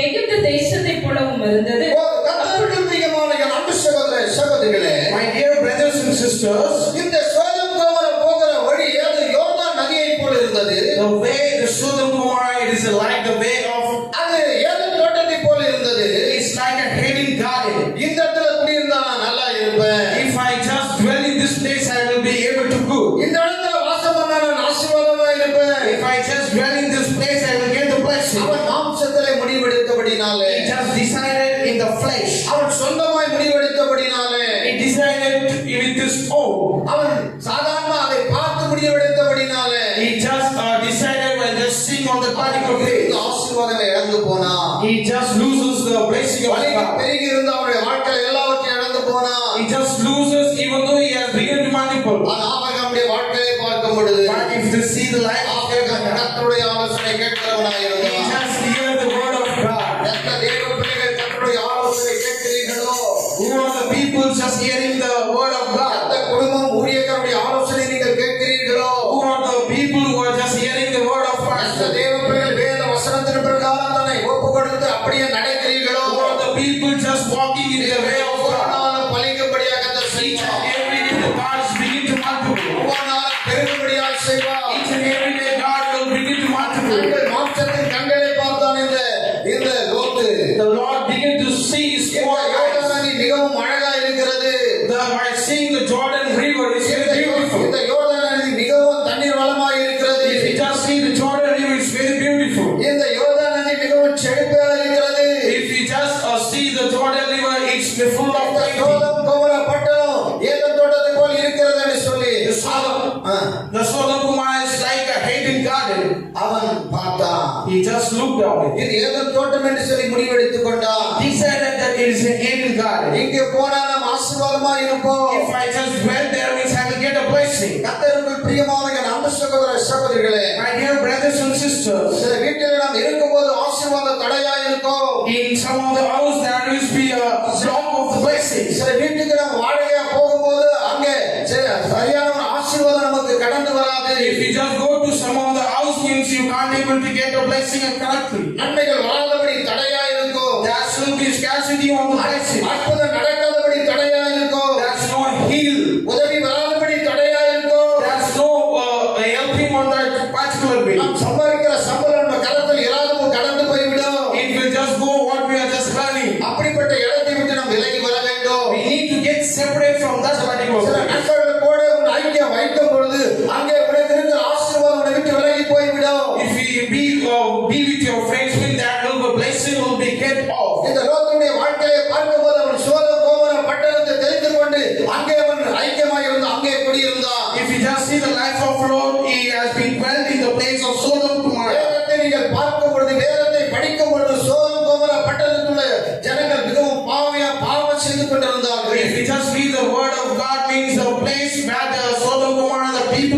எகிப்து தேசத்தை போலவும் இருந்தது. கர்த்தருக்குள் பிரியமான என் அன்பு சகோதர சகோதரிகளே, My dear brothers and sisters, இந்த சோதோம் கோமோரா போகிற வழி அது யோர்தான் நதியை போல இருந்தது. the way the Sodom Gomorrah, it is like the way of, அது ஏதேன் தோட்டத்தை போல இருந்தது. it's like a Eden garden. இந்த இடத்துல குடியிருந்தா நான் நல்லா இருப்பேன். If I just dwell in this place, I will be able to go. இந்த இடத்துல வாசம் பண்ணா நான் ஆசீர்வாதமா இருப்பேன். If I just dwell in this place, I will get the blessing. அவன் மாம்சத்திலே முடிவெடுத்தபடினாலே, He just decided in the flesh. அவன் சொந்தமாய் முடிவெடுத்தபடினாலே, He decided with his own. அவன் சாதாரண அதை பார்த்து முடிவெடுத்தபடினாலே, He just decided when just seeing on the particular place. இந்த ஆசீர்வாதங்களை இழந்து போனான். He just loses the blessing of வலிக்கு God. பெருகி இருந்த அவனுடைய வாழ்க்கையில எல்லாவற்றையும் இழந்து போனான். He just loses even though he has begun to manipulate. ஆனால் ஆபிரகாமுடைய வாழ்க்கையை பார்க்கும் பொழுது But if you see the life of Abraham Abraham, கர்த்தருடைய ஆலோசனை கேட்கிறவனாய் he இருந்தான். just hear the word of God. எந்த தேவ பிள்ளைகள் கர்த்தருடைய ஆலோசனை கேட்கிறீர்களோ, Who are the people just hearing the word of எந்த God? குடும்பம் ஊழியக்காரருடைய ஆலோசனை நீங்கள் கேட்கிறீர்களோ, Who are the people who are just hearing the word of எந்த pastor? தேவ பிள்ளைகள் வேத வசனத்தின் பிரகாரம் தன்னை ஒப்பு கொடுத்து அப்படியே நடக்கிறீர்களோ, Who are the people just walking in the way of ஒவ்வொரு God? நாளும் பலிக்கும்படியாக கர்த்தர் Each செய்வார். and every day the God is beginning to multiply. ஒவ்வொரு நாளும் பெருகும்படியாக செய்வார். Each and every day God will begin to multiply. கண்கள் மாம்சத்தின் கண்களை பார்த்தான் இந்த லோத்து. The Lord began to see his இந்த four eyes. யோர்தான் நதி மிகவும் அழகா இருக்கிறது. By seeing the Jordan River, it's very beautiful. இந்த யோர்தான் நதி மிகவும் தண்ணீர் வளமாய் இருக்கிறது. If you just see the Jordan River, it's very beautiful. இந்த யோர்தான் நதி மிகவும் செழிப்பாக இருக்கிறது. If you just see the Jordan River, it's full of இந்த plenty. சோதோம் கோமோரா பட்டணம் ஏதேன் தோட்டத்தை போல் இருக்கிறது என்று சொல்லி The Sodom Gomorrah is like a Eden garden. அவன் பார்த்தான். He just looked at it. இது ஏதேன் தோட்டம் என்று சொல்லி முடிவெடுத்துக் கொண்டான். Decided that it is an Eden garden. இங்கே போனா நாம் ஆசீர்வாதமா இருப்போம். If I just dwell there, means I will get a blessing. கர்த்தருக்குள் பிரியமான என் அன்பு சகோதர சகோதரிகளே, My dear brothers and sisters, சில வீட்டில் நாம் இருக்கும்போது ஆசீர்வாத தடையா இருக்கும். in some of the house there will be a block of the blessings. சில வீட்டுக்கு நாம் வாடகையா போகும்போது அங்கே சரியான ஒரு ஆசீர்வாதம் நமக்கு கடந்து வராது. If you just go to some of the house, means you can't able to get a blessing correctly. நன்மைகள் வராதபடி தடையா இருக்கும். There should be scarcity on the blessing. அற்புதம் நடக்காதபடி தடையா இருக்கும். There's no heal. உதவி வராதபடி தடையா இருக்கும். There's no helping on that particular way. நாம் சம்பாதிக்கிற சம்பளம் நம்ம கரத்தில் இராதவும் கடந்து போய்விடும். It will just go what we are just learning. அப்படிப்பட்ட இடத்தை விட்டு நாம் விலகி வர வேண்டும். We need to get separate from that particular சில place. நண்பர்களோடு உன் ஐக்கியம் வைக்கும் பொழுது அங்கே உனக்கு இருக்கிற ஆசீர்வாதம் உன்னை விட்டு விலகி போய்விடும். If you be with your friends, when that will blessing will be get off. இந்த லோகத்துடைய வாழ்க்கையை பார்க்கும்போது அவன் சோதோம் கோமோரா பட்டணத்தை தெரிந்து கொண்டு அங்கே அவன் ஐக்கியமாய் இருந்து அங்கே குடியிருந்தான். If you just see the life of Lord, he has been dwelt in the place of Sodom Gomorrah. வேதத்தை நீங்கள் பார்க்கும் பொழுது, வேதத்தை படிக்கும் பொழுது சோதோம் கோமோரா பட்டணத்துள்ள ஜனங்கள் மிகவும் பாவம் செய்து கொண்டிருந்தார்கள். If you just read the word of God, means the place where the Sodom Gomorrah, the people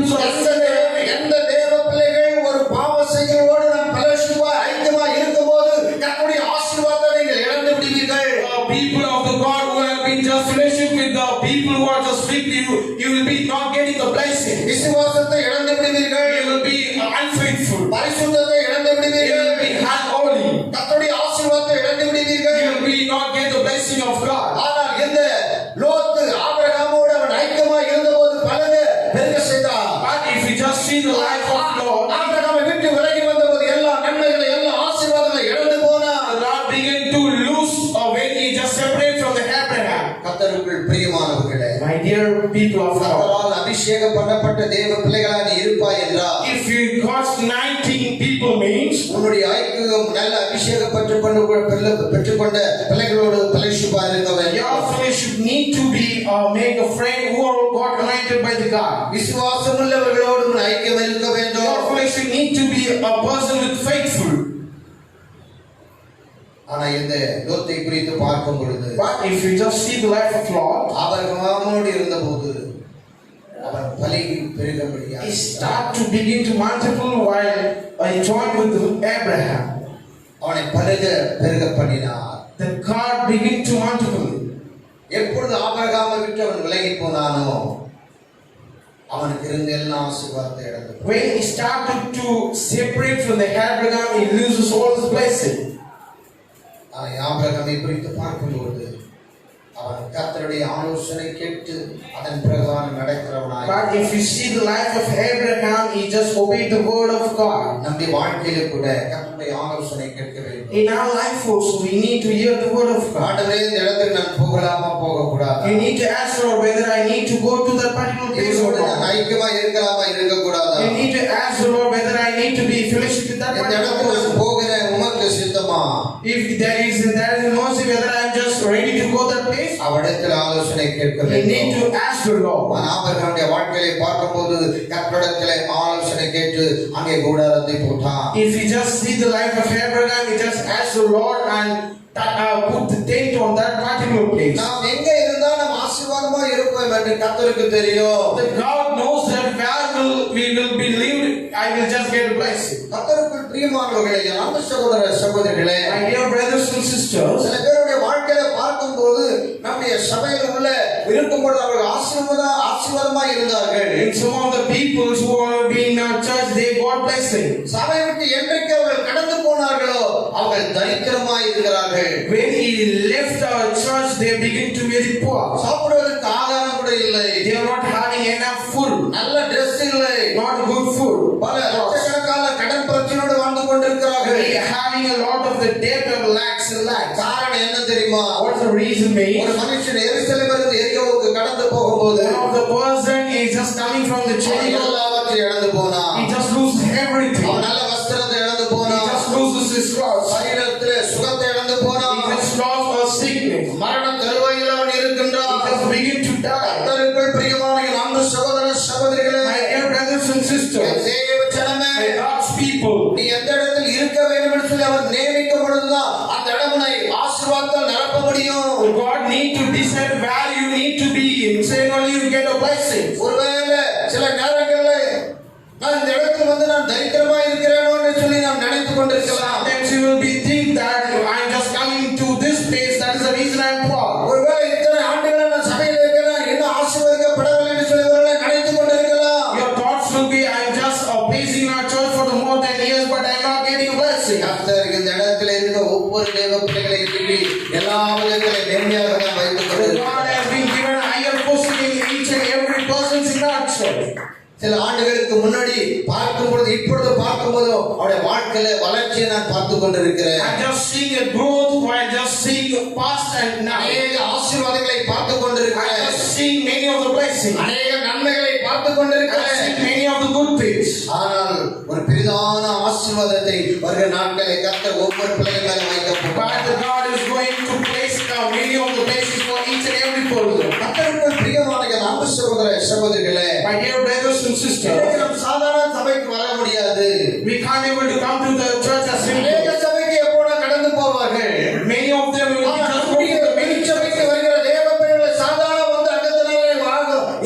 எந்த தேவ பிள்ளைகள் ஒரு பாவ செயலோடு நாம் பலசுவா ஐக்கியமா இருக்கும்போது கர்த்தருடைய ஆசீர்வாதத்தை நீங்கள் இழந்து விடுவீர்கள். people of the God who have been just fellowship with the people who are just with you, you will be not getting the blessing. விசுவாசத்தை இழந்து விடுவீர்கள். You will be unfaithful. பரிசுத்தத்தை இழந்து You விடுவீர்கள். will be unholy. கர்த்தருடைய ஆசீர்வாதத்தை இழந்து விடுவீர்கள். You will be not get the blessing of God. ஆனால் இந்த லோத்து ஆபிரகாமோடு அவன் ஐக்கியமாய் இருந்தபோது பலனை பெருக செய்தான். But if you just see the life of Lord, ஆபிரகாமை விட்டு விலகி வந்தபோது எல்லா நன்மைகளை எல்லா ஆசீர்வாதங்களை இழந்து போனான். the Lord began to lose when he just separated from the Abraham. கர்த்தருக்குள் பிரியமானவர்களே, My dear people of God, கர்த்தரால் அபிஷேகம் பண்ணப்பட்ட தேவ பிள்ளைகளாக நீ இருப்பாய் என்றால் if you got 19 people means உன்னுடைய ஐக்கியம் நல்ல அபிஷேகம் பெற்றுக்கொண்ட பிள்ளைகளோடு பலசுவா இருக்க வேண்டும். your fellowship need to be make a friend who are got anointed by the God. விசுவாசம் உள்ளவர்களோடு ஐக்கியம் இருக்க வேண்டும். Your fellowship need to be a person with faithful. ஆனா இந்த லோத்தை குறித்து பார்க்கும் பொழுது But if you just see the life of Lot, ஆபிரகாமோடு இருந்தபோது அவன் பலகி பெருகும்படியாக he started to begin to multiply while he joined with Abraham. அவனை பெருக பண்ணினார். The God began to multiply. எப்பொழுது ஆபிரகாமை விட்டு அவன் விலகி போனானோ அவனுக்கு இருந்த எல்லா ஆசீர்வாதத்தை இழந்தார். When he started to separate from the Abraham, he loses all his blessing. ஆனால் ஆபிரகாமை குறித்து பார்க்கும்போது அவன் கர்த்தருடைய ஆலோசனை கேட்டு அதன் பிரகாரம் நடக்கிறவனாய். But if you see the life of Abraham, he just obeyed the word of God. நம்முடைய வாழ்க்கையில கூட கர்த்தருடைய ஆலோசனை கேட்க வேண்டும். In our life also, we need to hear the word of God. ஆண்டவரே இந்த இடத்துக்கு நான் போகலாமா போகக்கூடாதா? You need to ask Lord whether I need to go to that particular place or நான் not. ஐக்கியமா இருக்கலாமா இருக்கக்கூடாதா? You need to ask the Lord whether I need to be fellowship with that இந்த particular இடத்துக்கு person. நான் போகிறேன் உமக்கு சித்தமா? If there is mercy, whether I am just ready to go that place. அவரிடத்தில் ஆலோசனை கேட்க You வேண்டும். need to ask the Lord. ஆபிரகாமுடைய வாழ்க்கையை பார்க்கும்போது கர்த்தரிடத்திலே ஆலோசனை கேட்டு அங்கே கூடாரத்தை போட்டான். If you just see the life of Abraham, you just ask the Lord and put the tent on that particular place. நாம் எங்க இருந்தா நம்ம ஆசீர்வாதமா இருப்போம் என்று கர்த்தருக்கு தெரியும். That God knows that where we will be lived, I will just get a blessing. கர்த்தருக்குள் பிரியமானவர்களே, அன்பு சகோதர சகோதரிகளே, My dear brothers and sisters, சில பேருடைய வாழ்க்கையில பார்க்கும்போது நம்முடைய சபையில் உள்ள இருக்கும்போது அவர்கள் ஆசீர்வாதமா இருந்தார்கள். in some of the people who are being in our church, they got blessing. சபையை விட்டு என்றைக்கு அவர்கள் கடந்து போனார்களோ அவர்கள் தரித்திரமாய் இருக்கிறார்கள். When he left our church, they begin to be very poor. சாப்பிடுவதற்கு ஆகாரம் கூட இல்லை. They are not having enough food, நல்ல டிரெஸ் இல்லை. not good food. பல லட்சக்கணக்கான கடன் பிரச்சனையோடு வாழ்ந்து கொண்டிருக்கிறார்கள். They are having a lot of the debt of lakhs and lakhs. காரணம் என்ன தெரியுமா? What's the reason, ஒரு mate? மனுஷன் எருசலேமிலிருந்து எரிகோவுக்கு கடந்து போகும்போது One of the person is just coming from the அவன் Jericho. எல்லாவற்றையும் இழந்து போனான். He just loses everything. அவன் நல்ல வஸ்திரத்தை இழந்து He போனான். just loses his clothes. சரீரத்திலே சுகத்தை இழந்து He போனான். just lost a sickness. மரண தருவாயில் அவன் He இருக்கின்றான். just begin to die. கர்த்தருக்குள் பிரியமான என் அன்பு சகோதர சகோதரிகளே, My dear brothers and sisters, தேவ ஜனமே, my God's people, நீ எந்த இடத்தில் இருக்க வேண்டும் என்று சொல்லி அவர் நியமிக்கும் பொழுதுதான் அந்த இடம் உன்னை ஆசீர்வாதத்தால் நிரப்ப முடியும். God need to decide where you need to be in. Say only you get a blessing. ஒருவேளை சில நேரங்களில் நான் இந்த இடத்தில் வந்து நான் தைரியமா இருக்கிறேனோ என்று சொல்லி நாம் நினைத்துக் கொண்டிருக்கலாம். Sometimes you will be think that I'm just coming to this place, that is the reason I'm poor. ஒருவேளை இத்தனை ஆண்டுகள் நான் சபையில் இருக்கிறேன் இன்னும் ஆசீர்வதிக்கப்படவில்லை என்று சொல்லி ஒருவேளை நினைத்துக் கொண்டிருக்கலாம். Your thoughts will be, I'm just placing our church for the more than years, but I'm not getting a blessing. கர்த்தர் இந்த இடத்தில் இருக்கிற ஒவ்வொரு தேவ பிள்ளைகளை திரும்பி எல்லா விதங்களை நேர்மையாக தான் வைத்துக் God கொண்டிருக்கிறார். has been given a higher position in each and every person in our church. சில ஆண்டுகளுக்கு முன்னாடி பார்க்கும் பொழுது இப்பொழுது பார்க்கும்போது அவருடைய வாழ்க்கையில வளர்ச்சியை நான் பார்த்து கொண்டிருக்கிறேன். I'm just seeing a growth while just seeing the past and now. அநேக ஆசீர்வாதங்களை பார்த்து I'm கொண்டிருக்கிறேன். just seeing many of the blessings. அநேக நன்மைகளை பார்த்து I'm கொண்டிருக்கிறேன். seeing many of the good things. ஆனால் ஒரு பெரிதான ஆசீர்வாதத்தை வருகிற நாட்களை கர்த்தர் ஒவ்வொரு பிள்ளைகள் மேல வைக்க போகிறார். But God is going to place many of the blessings for each and every person. கர்த்தருக்குள் பிரியமான என் அன்பு சகோதர சகோதரிகளே, My dear brothers and sisters, இன்னைக்கு நாம் சாதாரண சபைக்கு வர முடியாது. we can't able to come to the church as அநேக simple. சபைக்கு எப்போது கடந்து போவார்கள். Many of them will ஆனால் just go நம்முடைய to the many வெளிச்சபைக்கு வருகிற தேவ பிள்ளைகளை சாதாரண வந்து அங்கத்தினரை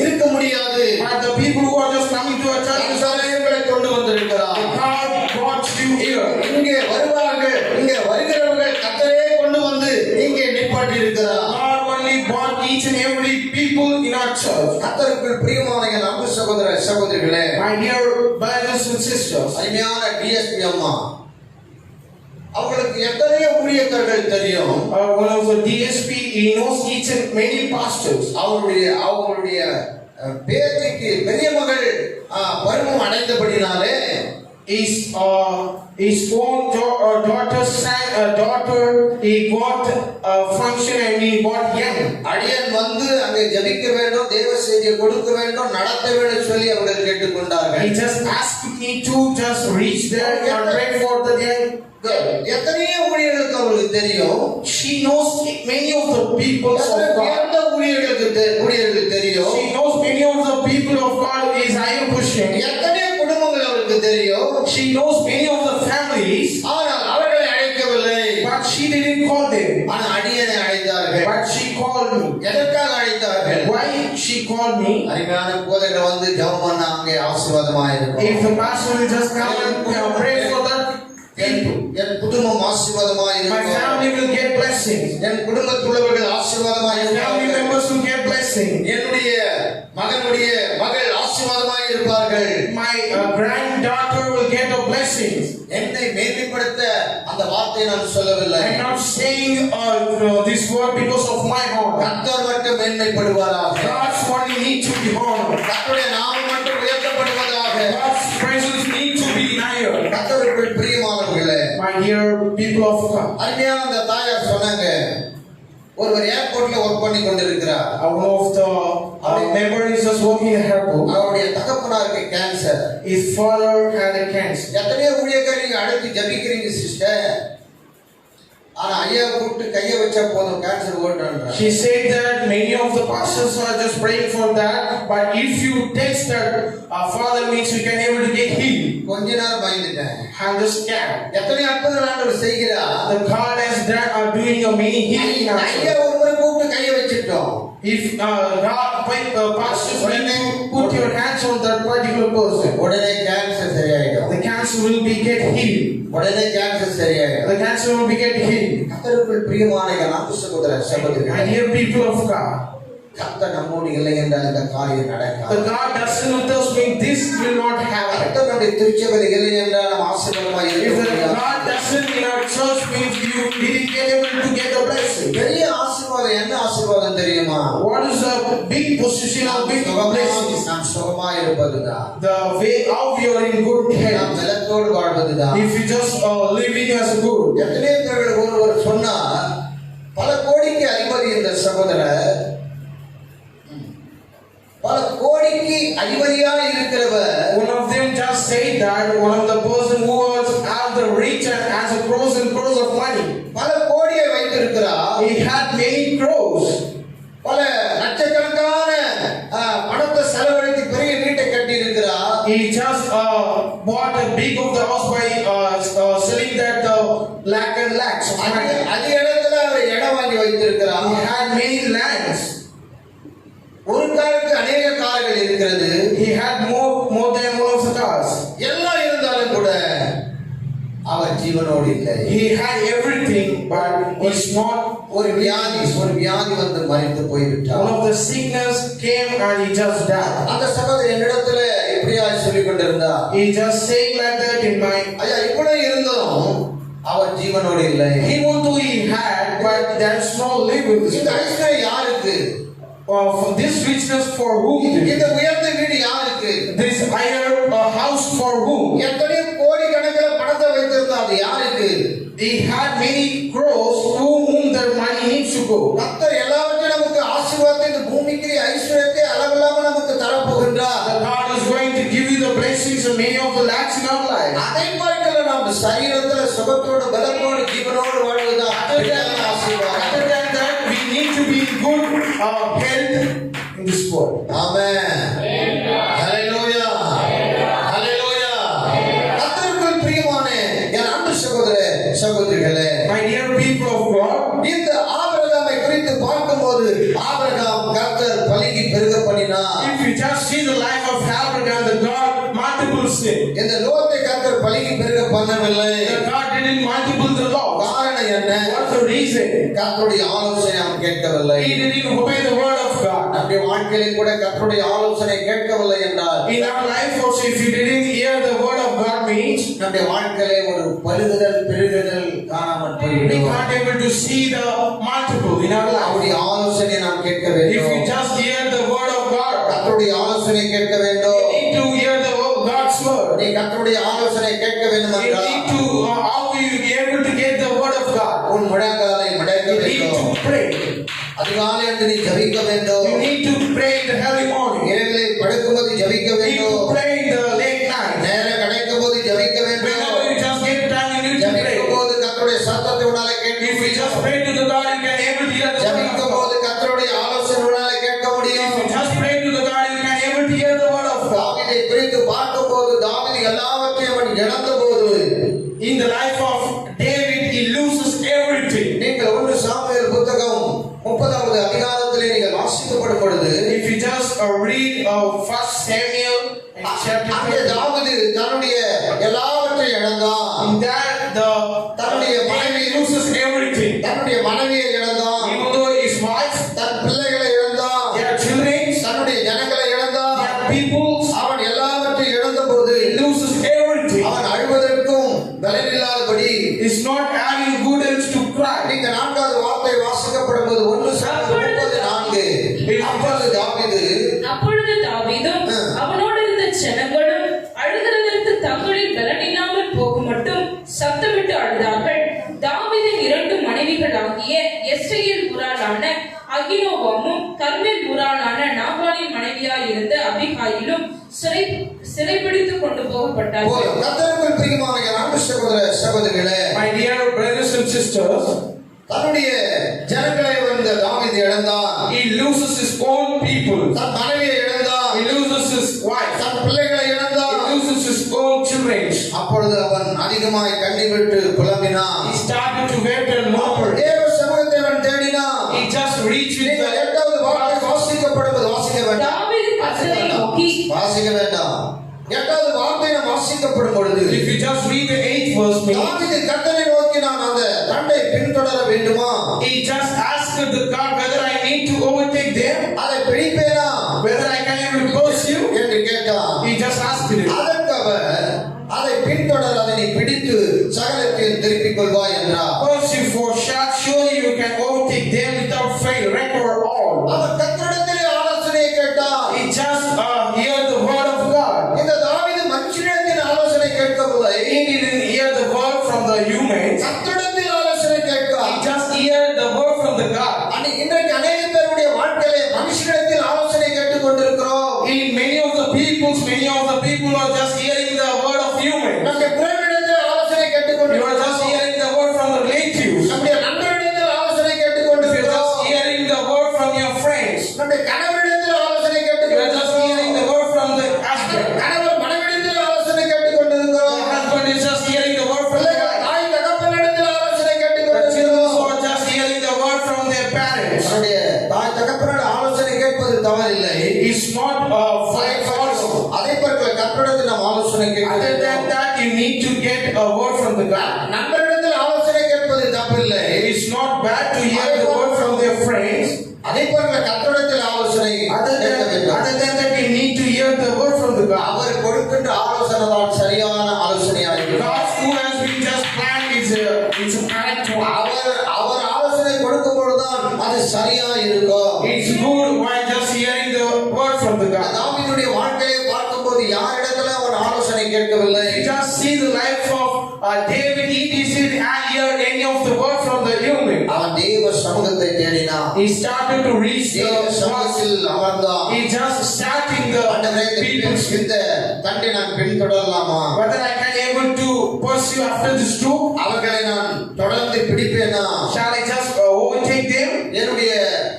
இருக்க முடியாது. But the people who are just coming to a church, சபைகளை கொண்டு வந்திருக்கிறார். God brought you here. இங்கே வருவார்கள், இங்கே வருகிறவர்கள் கர்த்தரே கொண்டு வந்து இங்கே நிப்பாட்டி இருக்கிறார். God only brought each and every people in our church. கர்த்தருக்குள் பிரியமான என் அன்பு சகோதர சகோதரிகளே, My dear brothers and sisters, அருமையான டிஎஸ்பி அம்மா, அவங்களுக்கு எத்தனையோ ஊழியக்காரர்கள் தெரியும். one of the DSP, he knows each and many pastors. அவங்களுடைய பேத்திக்கு பெரிய மகள் பருவம் அடைந்தபடினாலே His own daughter, he got a function and he got young. அடியன் வந்து அங்கே ஜெபிக்க வேண்டும், தேவ செய்தியை கொடுக்க வேண்டும், நடத்த வேண்டும் சொல்லி அவர்கள் கேட்டுக்கொண்டார்கள். He just asked me to just reach there and pray for the young girl. எத்தனையோ ஊழியர்களுக்கு அவங்களுக்கு தெரியும். She knows many of the people of God. எந்த ஊழியர்களுக்கு தெரியும். She knows many of the people of God is higher position. எத்தனையோ குடும்பங்கள் அவருக்கு நமக்கு தெரியும். She knows many of the families, ஆனால் அவர்களை அழைக்கவில்லை. but she didn't call them. ஆனால் அடியனை அழைத்தார்கள். But she called me. எதற்காக அழைத்தார்கள்? Why she called me? அருமையான போதகர் வந்து ஜெபம் பண்ண அங்கே ஆசீர்வாதமாக இருக்கும். If the pastor will just come and pray for that, என் குடும்பம் ஆசீர்வாதமாக my இருக்கும். family will get blessings. என் குடும்பத்தில் உள்ளவர்கள் ஆசீர்வாதமாக My family இருப்பார்கள். members will get blessings. என்னுடைய மகனுடைய மகள் ஆசீர்வாதமாக இருப்பார்கள். My granddaughter will get a blessing. என்னை மேன்மைப்படுத்த அந்த வார்த்தையை நான் சொல்லவில்லை. I'm not saying this word because of my honor. கர்த்தர் மட்டும் மேன்மைப்படுவாராக. God's only need to be honored. கர்த்தருடைய நாமம் மட்டும் உயர்த்தப்படுவதாக. God's presence need to be higher. கர்த்தருக்குள் பிரியமானவர்களே, My dear people of God, அருமையான அந்த தாயார் சொன்னாங்க, ஒருவர் ஏர்போர்ட்ல ஒர்க் பண்ணி கொண்டிருக்கிறார். one of the members is just working in the airport. அவருடைய தகப்பனாருக்கு cancer. His father had a cancer. எத்தனையோ ஊழியர்கள் நீங்க அழைத்து ஜபிக்கிறீங்க சிஸ்டர், ஆனா ஐயா கூப்பிட்டு கையை வச்சா போதும் கேன்சர் ஓடுறாங்க. She said that many of the pastors are just praying for that, but if you text that father means we can able to get healed. கொஞ்ச நேரம் பயந்துட்டேன். I'm just scared. எத்தனை அற்புதங்கள் ஆண்டவர் செய்கிறார். The God has done are doing a many healing now. ஐயா ஒருவரை கூப்பிட்டு கையை வச்சிட்டோம். If pastors when you put your hands on that particular person, உடனே கேன்சர் சரியாயிடும். the cancer will be get healed. உடனே கேன்சர் சரியாயிடும். The cancer will be get healed. கர்த்தருக்குள் பிரியமான என் அன்பு சகோதர சகோதரிகளே, My dear people of God, கர்த்தர் நம்மோடு இல்லை என்றால் இந்த காரியம் நடக்காது. the God doesn't with us mean this will not happen. கர்த்தர் நம்முடைய திருச்சபையில் இல்லை என்றால் நாம் ஆசீர்வாதமாய் If இருக்க the முடியாது. God doesn't in our church means you didn't get able to get the blessing. பெரிய ஆசீர்வாதம் என்ன ஆசீர்வாதம் தெரியுமா? What is a big position of big blessing? நாம் சுகமாய் இருப்பதுதான். The way how we are in good நாம் health. பலத்தோடு வாழ்வதுதான். If you just living as a good. எத்தனையோ பேர்கள் ஒருவர் சொன்னார், பல கோடிக்கு அதிபதி இந்த சகோதரர், பல கோடிக்கு அதிபதியாக இருக்கிறவர், One of them just said that one of the person who was have the rich and has a crores and crores of money. பல கோடியை வைத்திருக்கிறார். He had many crores. பல லட்சக்கணக்கான பணத்தை செலவழித்து பெரிய வீட்டை கட்டி இருக்கிறார். He just bought a big of the house by selling that lakh and lakhs of money. அது இடத்துல அவர் இடம் வாங்கி வைத்திருக்கிறார். He had many lands. ஒரு காருக்கு அநேக கார்கள் இருக்கிறது. He had more than one of the cars. எல்லாம் இருந்தாலும் கூட அவர் ஜீவனோடு இல்லை. He had everything, but he's not. ஒரு வியாதி வந்து மரித்து போய்விட்டார். One of the sickness came and he just died. அந்த சகோதரர் என்னிடத்துல எப்படியா சொல்லிக் கொண்டிருந்தார், He just saying like that in my. ஐயா இவ்வளவு இருந்தும் அவர் ஜீவனோடு இல்லை. Even though he had, but there's no live with this. இந்த ஐஸ்வர்யம் யாருக்கு? For this richness for whom? இந்த உயர்ந்த வீடு யாருக்கு? This higher house for whom? எத்தனை கோடி கணக்கில் பணத்தை வைத்திருந்தா அது யாருக்கு? He had many crores to whom their money needs to go. கர்த்தர் எல்லாவற்றையும் நமக்கு ஆசீர்வாதத்தை, இந்த பூமிக்கு ஐஸ்வர்யத்தை அளவில்லாம நமக்கு தரப்போகின்றார். The God is going to give you the blessings and many of the lacks in our life. அதை பார்க்கல நாம் சரீரத்துல சுகத்தோடு பலத்தோடு ஜீவனோடு வாழ்வதுதான் ஆசீர்வாதம். Other than that, we need to be good health in this world. ஆமென். ஹalleluya. ஹalleluya. கர்த்தருக்குள் பிரியமான என் அன்பு சகோதர சகோதரிகளே, My dear people of God, இந்த ஆபிரகாமை குறித்து பார்க்கும்போது ஆபிரகாம் கர்த்தர் பலுகி பெருக பண்ணினார். if you just see the life of Abraham, the God multiples it. இந்த லோத்தை கர்த்தர் பலுகி பெருக பண்ணவில்லை. The God didn't multiple the law. காரணம் என்ன? What's the reason? கர்த்தருடைய ஆலோசனை அவன் கேட்கவில்லை. He didn't obey the word of God. நம்முடைய வாழ்க்கையில் கூட கர்த்தருடைய ஆலோசனை கேட்கவில்லை என்றால், In our life also, if you didn't hear the word of God means, நம்முடைய வாழ்க்கையிலே ஒரு பலுகுதல் பெருகுதல் காணாமல் we போய்விடும். can't able to see the multiple in our life. அவருடைய ஆலோசனை நாம் கேட்க If வேண்டும். you just hear the word of God, கர்த்தருடைய ஆலோசனை கேட்க you வேண்டும். need to hear the God's word. நீ கர்த்தருடைய ஆலோசனை கேட்க வேண்டும் You என்றால், need to how will you be able to get the word of God? உன் முழங்காலை மடக்க You need வேண்டும். to pray. அதிகாலை என்று நீ ஜெபிக்க வேண்டும். You need to pray in the early morning. இரவில் படுக்கும்போது ஜெபிக்க You need வேண்டும். to pray in the late night. நேரம் கிடைக்கும் போது ஜெபிக்க வேண்டும். Whenever you just get time, you need to pray. ஜெபிக்கும் போது கர்த்தருடைய சத்தத்தை உன்னால கேட்க If you முடியும். just pray to the God, you can able to hear the word of ஜெபிக்கும் God. போது கர்த்தருடைய ஆலோசனை உன்னால கேட்க முடியும். If you just pray to the God, you can able to hear the word of God. தாவீதை குறித்து பார்க்கும்போது தாவீது எல்லாவற்றையும் அவன் இழந்தபோது in the life of David, he loses everything. நீங்கள் 1 சாமுவேல் புத்தகம் 30வது அதிகாரத்திலே நீங்கள் வாசிக்கப்படும் பொழுது If you just read 1 Samuel and chapter அங்கே 30, தாவீது தன்னுடைய எல்லாவற்றையும் இழந்தான். in that தன்னுடைய David மனைவி loses everything. தன்னுடைய மனைவியை இழந்தான், Even though his wife, தன் பிள்ளைகளை இழந்தான், their children, தன்னுடைய ஜனங்களை இழந்தான். their people, அவன் எல்லாவற்றையும் இழந்தபோது he loses everything. அவன் அழுவதற்கும் பலனில்லாதபடி He's not having good ends to cry. நீங்க 4வது வார்த்தை வாசிக்கப்படும் போது 1 சாமுவேல் 34 அப்பொழுது தாவீது அப்பொழுது தாவீதும் அவனோடு இருந்த ஜனங்களும் அழுகிறதற்கு தங்களின் பலனில்லாமல் போகும் மட்டும் சத்தமிட்டு அழுதார்கள். தாவீதின் 2 மனைவிகளாகிய எஸ்ரேல் ஊராளான அகினோவாமும் கர்மேல் ஊராளான நாபாலின் மனைவியாய் இருந்த அபிகாயிலும் சிறைபிடித்துக் கொண்டு போகப்பட்டார்கள். கர்த்தருக்குள் பிரியமான என் அன்பு சகோதர சகோதரிகளே, My dear brothers and sisters, தன்னுடைய ஜனங்களை வந்த தாவீது இழந்தான், he loses his own people. தன் மனைவியை இழந்தான், He loses his wife. தன் பிள்ளைகளை He இழந்தான். loses his own children. அப்பொழுது அவன் அதிகமாய் கண்ணீர் விட்டு புலம்பினான். He started to weep and mourn. தேவ சமூகத்தை அவன் தேடினான். He just reached with நீங்கள் the 8வது வார்த்தை வாசிக்கப்படுவது வாசிக்க வேண்டாம், தாவீது கர்த்தரை நோக்கி வாசிக்க வேண்டாம். 8வது வார்த்தை நாம் வாசிக்கப்படும் பொழுது If you just read the 8th verse, please. தாவீது கர்த்தரை நோக்கி நான் அந்த தண்டை பின்தொடர வேண்டுமா, He just asked the God whether I need to overtake them, அதை பிடிப்பேனா whether I can able to pursue. என்று கேட்டான். He just asked it. அதற்கு அவர் அதை பின்தொடர், அதை நீ பிடித்து சகலத்தையும் திருப்பிக் கொள்வாய் என்றார். Pursue for sure, surely you can overtake them without fail, record all. அவர் கர்த்தரிடத்திலே ஆலோசனை கேட்டார். He just heard the word of God. இந்த தாவீது மனுஷனிடத்தில் ஆலோசனை கேட்கவில்லை, He didn't hear the word from the humans. கர்த்தரிடத்தில் ஆலோசனை He கேட்கிறார். just heard the word from the God. இன்றைக்கு அநேக பேருடைய வாழ்க்கையிலே மனுஷனிடத்தில் ஆலோசனை கேட்டுக் கொண்டிருக்கிறோம். In many of the people are just hearing the word of humans. நம்முடைய பிறரிடத்தில் ஆலோசனை கேட்டுக் You are just கொண்டிருக்கிறோம். hearing the word from the relatives. நம்முடைய நண்பரிடத்தில் ஆலோசனை கேட்டுக் You are கொண்டிருக்கிறோம். just hearing the word from your friends. நம்முடைய கணவரிடத்தில் ஆலோசனை கேட்டுக் You are just hearing கொண்டிருக்கிறோம். the word from the husband. கணவர் மனைவிடத்தில் ஆலோசனை கேட்டுக் கொண்டிருக்கிறோம். The husband is just hearing the word from the பிள்ளைகள் wife. தாய் தகப்பனிடத்தில் ஆலோசனை கேட்டுக் The children கொண்டிருக்கிறோம். are just hearing the word from their parents. நம்முடைய தாய் தகப்பனோட ஆலோசனை கேட்பது தவறில்லை. It's not false. அதை போல கர்த்தரிடத்தில் நாம் ஆலோசனை கேட்க Other than வேண்டும். that, you need to get a word from the God. நண்பரிடத்தில் ஆலோசனை கேட்பது தப்பில்லை. It's not bad to hear the word from their friends. அதை போல கர்த்தரிடத்தில் ஆலோசனை Other கேட்க வேண்டும். than that, you need to hear the word from the God. அவர் கொடுக்கின்ற ஆலோசனை தான் சரியான ஆலோசனையாக இருக்கும். God who has been just planned is a correct one. அவர் ஆலோசனை கொடுக்கும் பொழுதுதான் அது சரியா இருக்கும். It's good while just hearing the word from the God. தாவீதுடைய வாழ்க்கையை பார்க்கும்போது யாரிடத்துல அவர் ஆலோசனை கேட்கவில்லை. You just see the life of David. He didn't hear any of the word from the human. அவன் தேவ சமூகத்தை தேடினான். He started to reach தேவ the God. சமூகத்தில் அமர்ந்தான். He just starting the ஆண்டவரே, people. இந்த தண்டை நான் பின்தொடரலாமா, Whether I can able to pursue after this too? அவர்களை நான் தொடர்ந்து பிடிப்பேனா, Shall I just overtake them? என்னுடைய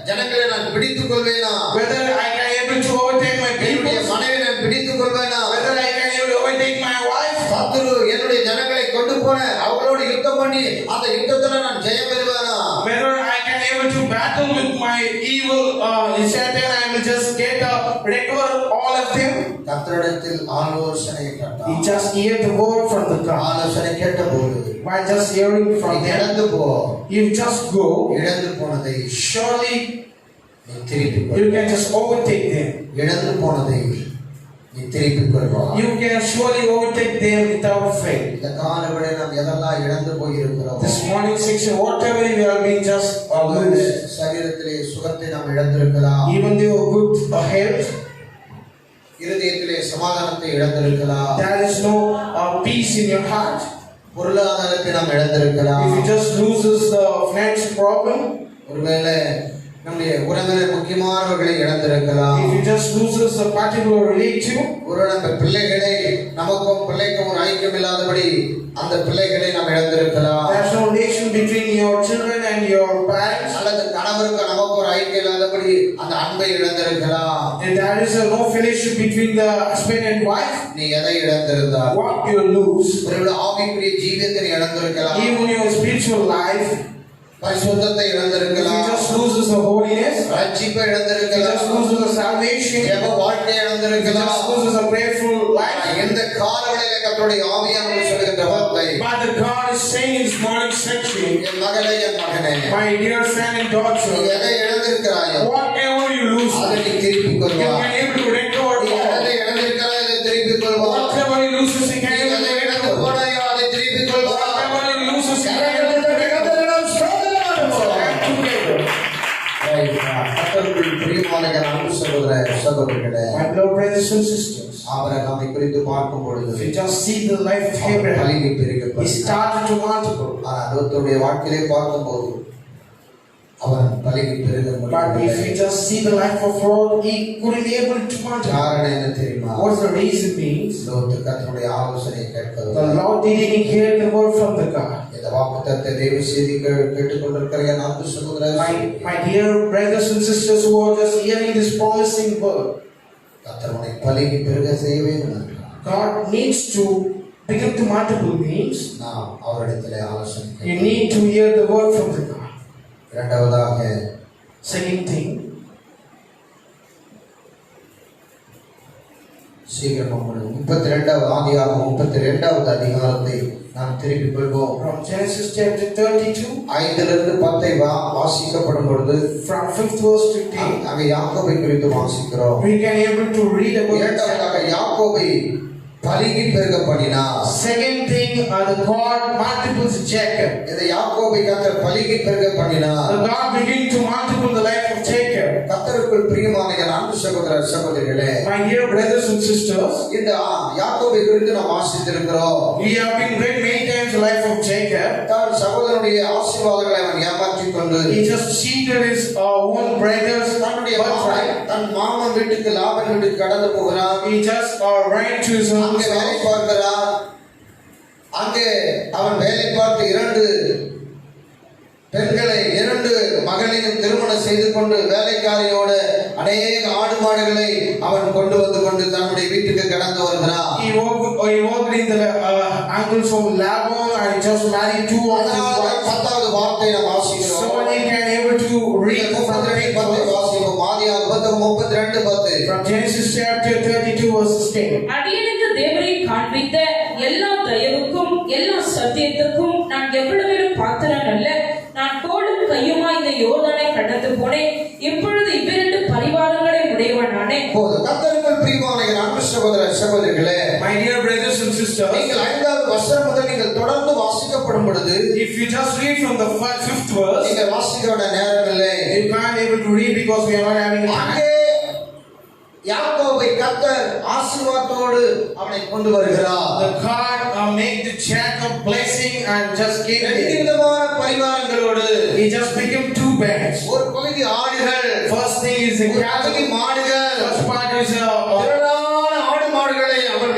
ஜனங்களை நான் பிடித்துக் கொள்வேனா, Whether I can able to overtake my என்னுடைய people? மனைவி நான் பிடித்துக் கொள்வேனா, Whether I can able to overtake my wife? சத்துரு என்னுடைய ஜனங்களை கொண்டு போன அவர்களோடு யுத்தம் பண்ணி அந்த யுத்தத்துல நான் ஜெயம் பெறுவேனா, Whether I can able to battle with my evil Satan, I will just get recover all of them. கர்த்தரிடத்தில் ஆலோசனை He கேட்டான். just hear the word from the God. ஆலோசனை கேட்டபோது By just hearing from நீ them, இழந்து போ, you just go. இழந்து போனதை Surely நீ திருப்பிக் கொள். you can just overtake them. இழந்து போனதை நீ திருப்பிக் கொள்வாய். You can surely overtake them without fail. இந்த காலவரை நாம் எதெல்லாம் இழந்து போயிருக்கிறோம். This morning section, whatever we have been just lose. சரீரத்திலே சுகத்தை நாம் இழந்திருக்கலாம். Even though good health, இருதயத்திலே சமாதானத்தை இழந்திருக்கலாம். there is no peace in your heart. பொருளாதாரத்தை நாம் இழந்திருக்கலாம். If you just loses the financial problem, ஒருவேளை நம்முடைய உறவினர் முக்கியமானவர்களை இழந்திருக்கலாம். if you just loses a particular relative, ஒரு நம்ம பிள்ளைகளை நமக்கும் பிள்ளைக்கும் ஒரு ஐக்கியம் இல்லாதபடி அந்த பிள்ளைகளை நாம் இழந்திருக்கலாம். there's no relation between your children and your parents. அல்லது கணவருக்கு நமக்கு ஒரு ஐக்கியம் இல்லாதபடி அந்த அன்பை இழந்திருக்கலாம். If there is no fellowship between the husband and wife, நீ எதை இழந்திருந்தால் what you lose? ஒருவேளை ஆவிக்குரிய ஜீவியத்தை நீ இழந்திருக்கலாம். Even your spiritual life, பரிசுத்தத்தை if இழந்திருக்கலாம். you just loses the holiness, ரட்சிப்பை if you இழந்திருக்கலாம். just loses the salvation, if ஜெப வாழ்க்கையை you இழந்திருக்கலாம். just loses a prayerful life. இந்த காலவளையில கர்த்தருடைய ஆவியானவர் சொல்லுகின்ற வார்த்தை, But the God is saying in this morning section, என் மகளே என் மகனே, my dear son and நீ daughter, எதை இழந்திருக்கிறாயோ whatever you lose, அதை நீ திருப்பிக் you கொள்வாய். can able to recover நீ all. எதை இழந்திருக்கிறாயோ அதை திருப்பிக் கொள்வாய். Whatever you lose, you can நீ able எதை to இழந்து recover. போனாயோ அதை திருப்பிக் கொள்வாய். Whatever you lose, you can able to recover. கர்த்தரிடம் ஸ்தோத்திரம் பண்ணுவோம். Together. கர்த்தருக்குள் பிரியமான அன்பு சகோதர சகோதரிகளே, My beloved brothers and sisters, ஆபிரகாமை குறித்து பார்க்கும் பொழுது if you just see the life of Abraham, பலிகை he பெருகப்பட்டார். started to multiple. ஆனால் லோத்துடைய வாழ்க்கையிலே பார்க்கும்போது அவன் பலிகை பெருக But if முடியவில்லை. you just see the life of Lord, he couldn't be able to multiply. காரணம் என்ன தெரியுமா? What's the reason means? லோத்து கர்த்தருடைய ஆலோசனையை The கேட்கவில்லை. Lord didn't hear the word from the God. இந்த வாக்குத்தத்தத்தை தேவ செய்தி கேட்டுக்கொண்டிருக்கிற என் அன்பு சகோதரர், My dear brothers and sisters who are just hearing this promising word, கர்த்தருடைய பலிகை பெருக செய்ய வேண்டும் என்றார். God needs to begin to multiple means. நாம் அவரிடத்திலே ஆலோசனை You கேட்கிறோம். need to hear the word from the God. இரண்டாவதாக Second thing, சீக்கிரமாக 32வது ஆதியாகமம் 32வது அதிகாரத்தை நாம் திருப்பிக் கொள்வோம். from Genesis chapter 32, 5லிருந்து 10 வாசிக்கப்படும் பொழுது from 5th verse to 10, அங்கே யாக்கோபை குறித்து வாசிக்கிறோம். we can able to read about the இரண்டாவதாக யாக்கோபை பலிகை பெருக பண்ணினார். second thing, the God multiples Jacob. இந்த யாக்கோபை கர்த்தர் பலிகை பெருக பண்ணினார். The God begin to multiple the life of Jacob. கர்த்தருக்குள் பிரியமான என் அன்பு சகோதர சகோதரிகளே, My dear brothers and sisters, இந்த யாக்கோபை குறித்து நாம் வாசித்திருக்கிறோம். we have been read many times the life of Jacob. தன் சகோதரனுடைய ஆசீர்வாதங்களை அவன் ஏமாற்றிக் கொண்டு He just cheated his own brothers. தன்னுடைய தன் மாமன் வீட்டுக்கு லாபன் வீட்டுக்கு கடந்து போகிறான். He just ran to his own அங்கே வேலை house. பார்க்கிறான். அங்கே அவன் வேலை பார்த்து 2 பெண்களை 2 மகளையும் திருமணம் செய்து கொண்டு வேலைக்காரியோட அநேக ஆடு மாடுகளை அவன் கொண்டு தன்னுடைய வீட்டுக்கு கடந்து வருகிறான். He worked in the uncles of Laban and just married 2 of his wives. 10வது வார்த்தை நாம் வாசிக்கிறோம். So they can able to read from the 10 வாசிப்போம். ஆதியாகமம் 32:10. from Genesis chapter 32 verses 10. அடியனுக்கு தேவரை காண்பித்த எல்லா தயவுக்கும் எல்லா சத்தியத்துக்கும் நான் எவ்வளவு பாத்திரன் அல்ல. நான் கோலும் கையுமா இந்த யோர்தானை கடந்து போனேன். இப்பொழுது இவ்விரண்டு பரிவாரங்களை உடையவனானே. கர்த்தருக்குள் பிரியமான என் அன்பு சகோதர சகோதரிகளே, My dear brothers and sisters, நீங்கள் 5வது வசனம் முதல் நீங்கள் தொடர்ந்து வாசிக்கப்படும் பொழுது if you just read from the 5th verse, நீங்கள் வாசிக்க வேண்டிய நேரம் இல்லை. you can't able to read because we are not having time. அங்கே யாக்கோபை கர்த்தர் ஆசீர்வாதத்தோடு அவனை கொண்டு வருகிறார். The God make the Jacob blessing and just gave 2 him. விதமான பரிவாரங்களோடு He just became 2 bands. ஒரு பகுதி ஆடுகள், First thing is the ஒரு பகுதி cattle. மாடுகள். First part is திரளான ஆடு மாடுகளை அவன்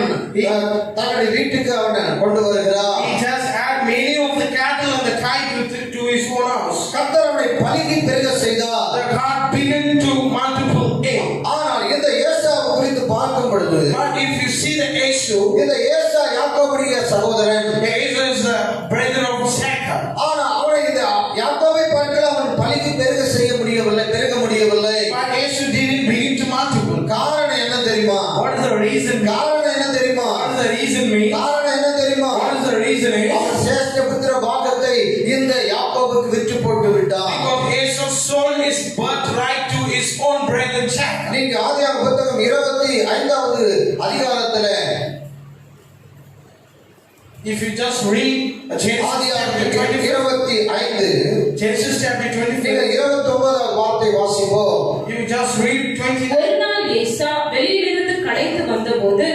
தன்னுடைய வீட்டுக்கு அவன் கொண்டு வருகிறார். he just add many of the cattle and the kite to his own house. கர்த்தர் அவனை பலிகை பெருக செய்தார். The God began to multiple him. ஆனால் இந்த ஏசாவை குறித்து பார்க்கும் பொழுது But if you see the Esau, இந்த ஏசா யாக்கோபுடைய சகோதரன். the Esau is the brother of Jacob. ஆனா அவனை இந்த யாக்கோபை பார்க்கல அவன் பலிகை பெருக முடியவில்லை. But Esau didn't begin to multiple. காரணம் என்ன தெரியுமா? What is the reason? காரணம் என்ன தெரியுமா? What is the reason mean? காரணம் என்ன தெரியுமா? What is the reason is? அவன் சேஷ்ட புத்திர பாகத்தை இந்த யாக்கோபுக்கு விற்று போட்டு விட்டான். Because Esau sold his birthright to his own brother Jacob. நீங்க ஆதியாகமம் புத்தகம் 25வது அதிகாரத்துல If you just read Genesis chapter 25, Genesis chapter 25, 29வது வார்த்தை வாசிப்போம். you just read 29. ஒரு நாள் ஏசா வெளியிலிருந்து களைத்து வந்தபோது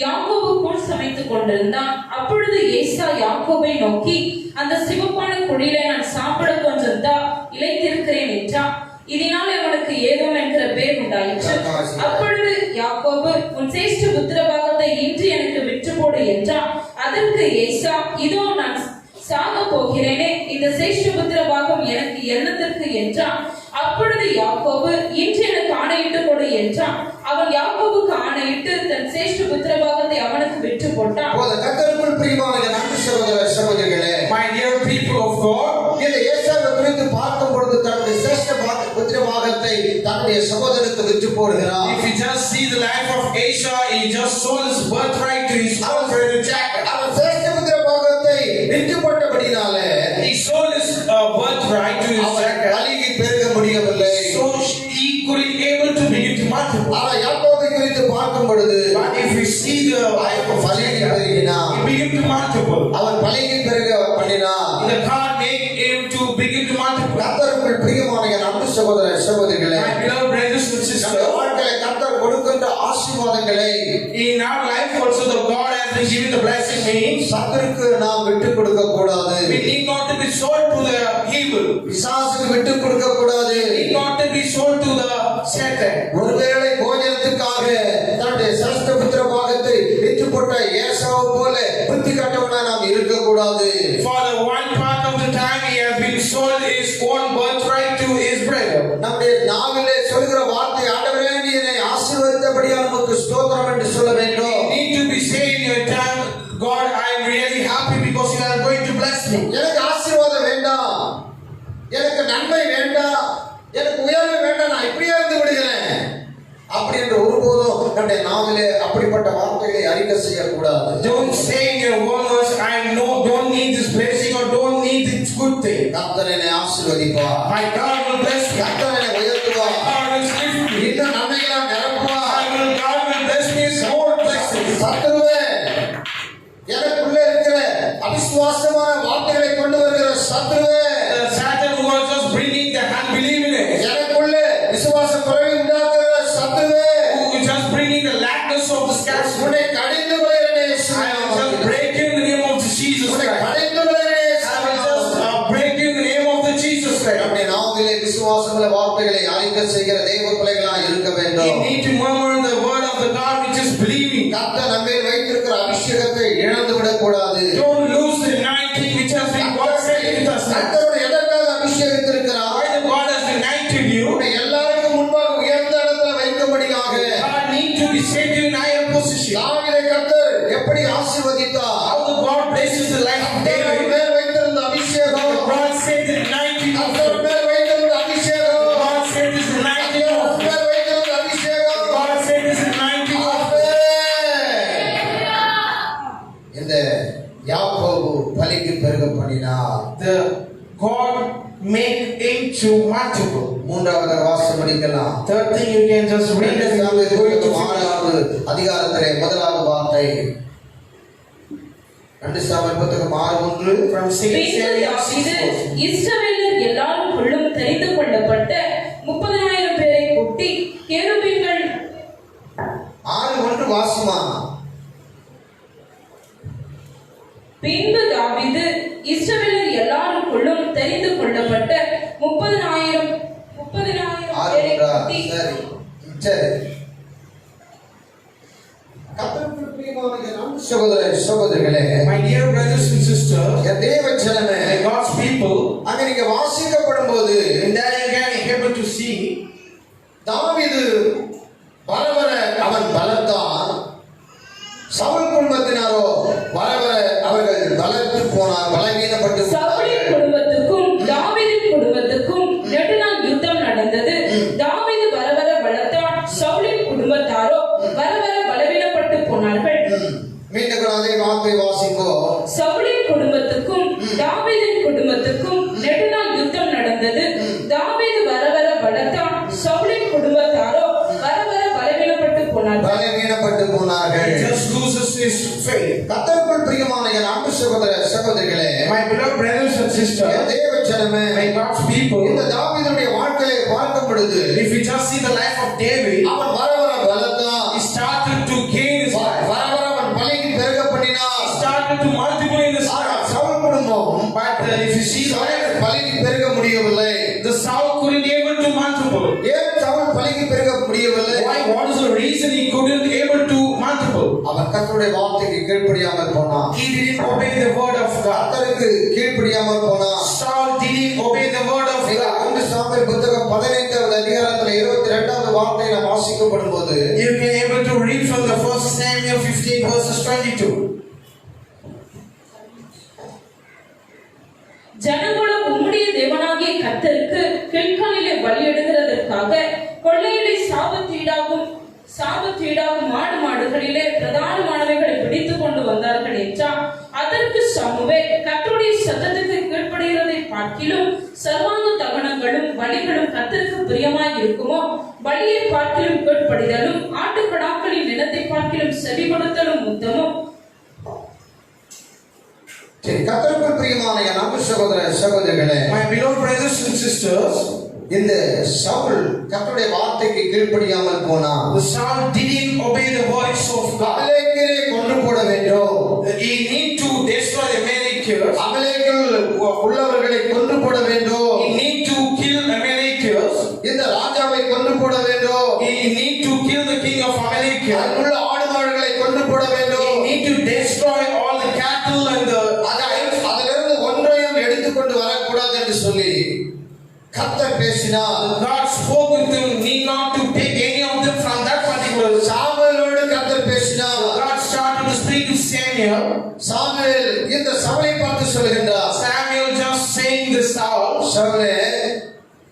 யாக்கோபு கூழ் சமைத்துக் கொண்டிருந்தான். அப்பொழுது ஏசா யாக்கோபை நோக்கி, அந்த சிவப்பான குடியில நான் சாப்பிட கொஞ்சம் இளைத்திருக்கிறேன் என்றான். இதனால் அவனுக்கு ஏதோம் என்கிற பேர் உண்டாயிற்று. அப்பொழுது யாக்கோபு, உன் சேஷ்ட புத்திரபாகத்தை இன்று எனக்கு விற்று போடு என்றான். அதற்கு ஏசா, இதோ நான் சாக போகிறேனே, இந்த சேஷ்ட புத்திரபாகம் எனக்கு என்னதற்கு என்றான். அப்பொழுது யாக்கோபு இன்று எனக்கு ஆணையிட்டு கொடு என்றான். அவன் யாக்கோபுக்கு ஆணையிட்டு தன் சிரேஷ்ட புத்திரபாகத்தை அவனுக்கு விற்று போட்டான். அப்போது கர்த்தருக்குள் பிரியமான என் அன்பு சகோதர சகோதரிகளே, My dear people of God, இந்த ஏசாவை குறித்து பார்க்கும் பொழுது தன்னுடைய சிரேஷ்ட புத்திரபாகத்தை தன்னுடைய சகோதரனுக்கு விற்று போடுகிறார். if you just see the life of Asa, he just sold his birthright to his own brother Jacob. அவன் சிரேஷ்ட புத்திரபாகத்தை விற்று போட்டபடினாலே He sold his birthright to his அவன் Jacob, பலிக்கு பெருக முடியவில்லை. so he couldn't able to begin to multiply. ஆனால் யாக்கோபை குறித்து பார்க்கும் பொழுது But if we see the life of பலிக்கு Jacob, பெருகினான். he began to multiply. அவன் பலிக்கு பெருக பண்ணினான். The God made him to begin to multiply. கர்த்தருக்குள் பிரியமான என் அன்பு சகோதர சகோதரிகளே, My beloved brothers and நம்முடைய sisters, வாழ்க்கையில கர்த்தர் கொடுக்கின்ற ஆசீர்வாதங்களை in our life also the God has been giving the blessing means சத்துருக்கு நாம் விட்டு கொடுக்க கூடாது. we need not to be sold to the evil. பிசாசுக்கு விட்டு கொடுக்க கூடாது. We need not to be sold to the Satan. ஒருவேளை போஜனத்துக்காக தன்னுடைய சிரேஷ்ட புத்திர பாகத்தை விற்று போட்ட ஏசாவை போல புத்தி கட்டவனா நாம் இருக்க கூடாது. For the one part of the time he has been sold his own birthright to his brother. நம்முடைய நாவிலே சொல்கிற வார்த்தை, ஆண்டவரே நீ என்னை ஆசீர்வதித்தபடியால் உமக்கு ஸ்தோத்திரம் என்று சொல்ல வேண்டும். You need to be saying in your tongue, God, I am really happy because you are going to bless me. எனக்கு ஆசீர்வாதம் வேண்டாம், எனக்கு நன்மை வேண்டாம், எனக்கு உயர்வு வேண்டாம், நான் இப்படியே இருந்து விடுகிறேன் அப்படி என்று ஒருபோதும் நம்முடைய நாவிலே அப்படிப்பட்ட வார்த்தைகளை அறிக்கை செய்யக்கூடாது. Don't say in your own words, don't need this blessing or don't need this good thing. கர்த்தர் என்னை ஆசீர்வதிப்பார், My God will bless me. கர்த்தர் என்னை உயர்த்துவார், God will lift me. இன்னும் நன்மைகளால் நிரப்புவார். God will bless me with more blessings. சத்துருவே, எனக்குள்ளே இருக்கிற அவிசுவாசமான வார்த்தைகளை கொண்டு வருகிற சத்துருவே, The Satan who was just bringing the unbelieving, எனக்குள்ளே விசுவாச குறைவை உண்டாக்குகிற சத்துருவே, who is just bringing the lackness of the scarcity. உன்னை கடிந்து விடுகிறேன் I will just break you in the name of Jesus உன்னை Christ. கடிந்து விடுகிறேன். I will just break you in the name of the Jesus Christ. நம்முடைய நாவிலே விசுவாசமுள்ள வார்த்தைகளை அறிக்கை செய்கிற தேவ பிள்ளைகளாய் இருக்க You வேண்டும். need to murmur the word of the God which is believing. கர்த்தர் நம்மேல் வைத்திருக்கிற அபிஷேகத்தை இழந்து விடக்கூடாது. Don't lose the anointing which has been God sent with us. கர்த்தர் எதற்காக அபிஷேகித்திருக்கிறார்? Why the God has anointed you? உன்னை எல்லாருக்கும் முன்பாக உயர்ந்த இடத்துல வைக்கும்படியாக. God need to be set you in higher position. தாவீதை கர்த்தர் எப்படி ஆசீர்வதித்தார்? How the God blesses the life of கர்த்தர் David. மேல் வைத்திருந்த அபிஷேகம், God set the anointing of கர்த்தர் மேல் வைத்திருந்த அபிஷேகம், God set his anointing கர்த்தர் of மேல் வைத்திருந்த அபிஷேகம். God set his anointing of இந்த யாக்கோபு பலிக்கு பெருக பண்ணினார். the God make him to multiple. மூன்றாவது வாசம் படிக்கலாம். Third thing you can just read it. ஆறாவது அதிகாரத்திலே முதலாவது வார்த்தை 2 சாமுவேல் புத்தகம் 6:1. From 6 பின்பு தாவீது இஸ்ரவேலர் எல்லாருக்குள்ளும் தெரிந்து கொள்ளப்பட்ட 30,000 பேரை கூட்டி கேருபீன்கள் 6:1 வாசிமா. பின்பு தாவீது இஸ்ரவேலர் எல்லாருக்குள்ளும் தெரிந்து கொள்ளப்பட்ட 30,000 பேரை கூட்டி சரி. கர்த்தருக்குள் பிரியமான என் அன்பு சகோதர சகோதரிகளே, My dear brothers and sisters, என் தேவ ஜனமே, God's people, அங்க நீங்க வாசிக்கப்படும் போது and that you can able to see தாவீது வர வர அவன் பலத்தான், சவுல் குடும்பத்தினாரோ வர வர அவர்கள் பலத்து போனார், பலவீனப்பட்டு சவுலின் குடும்பத்துக்கும் தாவீதின் குடும்பத்துக்கும் நெடுநாள் யுத்தம் நடந்தது. தாவீது வர வர பலத்தான், சவுலின் குடும்பத்தாரோ வர வர பலவீனப்பட்டு போனார்கள். மீண்டும் அதே வார்த்தை வாசிங்கோ. சவுலின் குடும்பத்துக்கும் தாவீதின் குடும்பத்துக்கும் நெடுநாள் யுத்தம் நடந்தது. தாவீது வர வர பலத்தான், சவுலின் குடும்பத்தாரோ வர வர பலவீனப்பட்டு போனார்கள். பலவீனப்பட்டு போனார்கள். just loses his faith. கர்த்தருக்குள் பிரியமான என் அன்பு சகோதர சகோதரிகளே, My beloved brothers and N sisters, தேவ ஜனமே, my God's people, இந்த தாவீதுடைய வாழ்க்கையை பார்க்கும் பொழுது if we just see the life of David, அவன் வர வர பலத்தான், he started to gain his life. வர வர அவன் பலிக்கு பெருக பண்ணினான். He started to multiply in his life. Saul குடும்பம் But if you see the life, பலிக்கு பெருக முடியவில்லை. the Saul couldn't able to multiple. ஏன் சவுல் பலிக்கு பெருக முடியவில்லை? Why? What is the reason he couldn't able to multiple? அவன் கர்த்தருடைய வார்த்தைக்கு கீழ்ப்படியாமல் போனான். He didn't obey the word of God. கர்த்தருக்கு கீழ்ப்படியாமல் போனான். Saul didn't obey the word of God. 2 Samuel புத்தகம் 15வது அதிகாரத்துல 22வது வார்த்தை நாம் வாசிக்கப்படும் போது you can able to read from the 1 Samuel 15 verses 22. ஜனங்களும் உம்முடைய தேவனாகிய கர்த்தருக்கு கில்காலிலே பலியிடுகிறதற்காக கொள்ளையிலே சாபத்தீடாகும் மாடு மாடுகளிலே பிரதானமானவைகளை பிடித்துக் கொண்டு வந்தார்கள் என்றார். அதற்கு சாமுவேல், கர்த்தருடைய சத்தத்துக்கு கீழ்ப்படுகிறதை பார்க்கிலும் சர்வாங்க தகனங்களும் பலிகளும் கர்த்தருக்கு பிரியமாய் இருக்குமோ, பலியை பார்க்கிலும் கீழ்ப்படிதலும் ஆட்டுக்கடாக்களின் நிலத்தை பார்க்கிலும் செவி கொடுத்தலும் உத்தமும். சரி, கர்த்தருக்குள் பிரியமான என் அன்பு சகோதர சகோதரிகளே, My beloved brothers and sisters, இந்த சவுல் கர்த்தருடைய வார்த்தைக்கு கீழ்ப்படியாமல் போனான். the Saul didn't obey the voice of God. அமலேக்கியரை கொன்று போட வேண்டும். He need to destroy the Amalekites. அமலேக்கியர்கள் உள்ளவர்களை கொன்று போட வேண்டும். He need to kill Amalekites. இந்த ராஜாவை கொன்று போட வேண்டும். He need to kill the king of Amalek. அங்குள்ள ஆடு மாடுகளை கொன்று போட வேண்டும். He need to destroy all the cattle and the அதிலிருந்து ஒன்றையும் எடுத்துக்கொண்டு வரக்கூடாது என்று சொல்லி கர்த்தர் பேசினார். God spoke with him, need not to take any of them from that particular. சாமுவேலோடு கர்த்தர் பேசினார். God started to speak to Samuel. Samuel இந்த சவுலை பார்த்து சொல்கின்றார், Samuel just saying this out. சவுலே,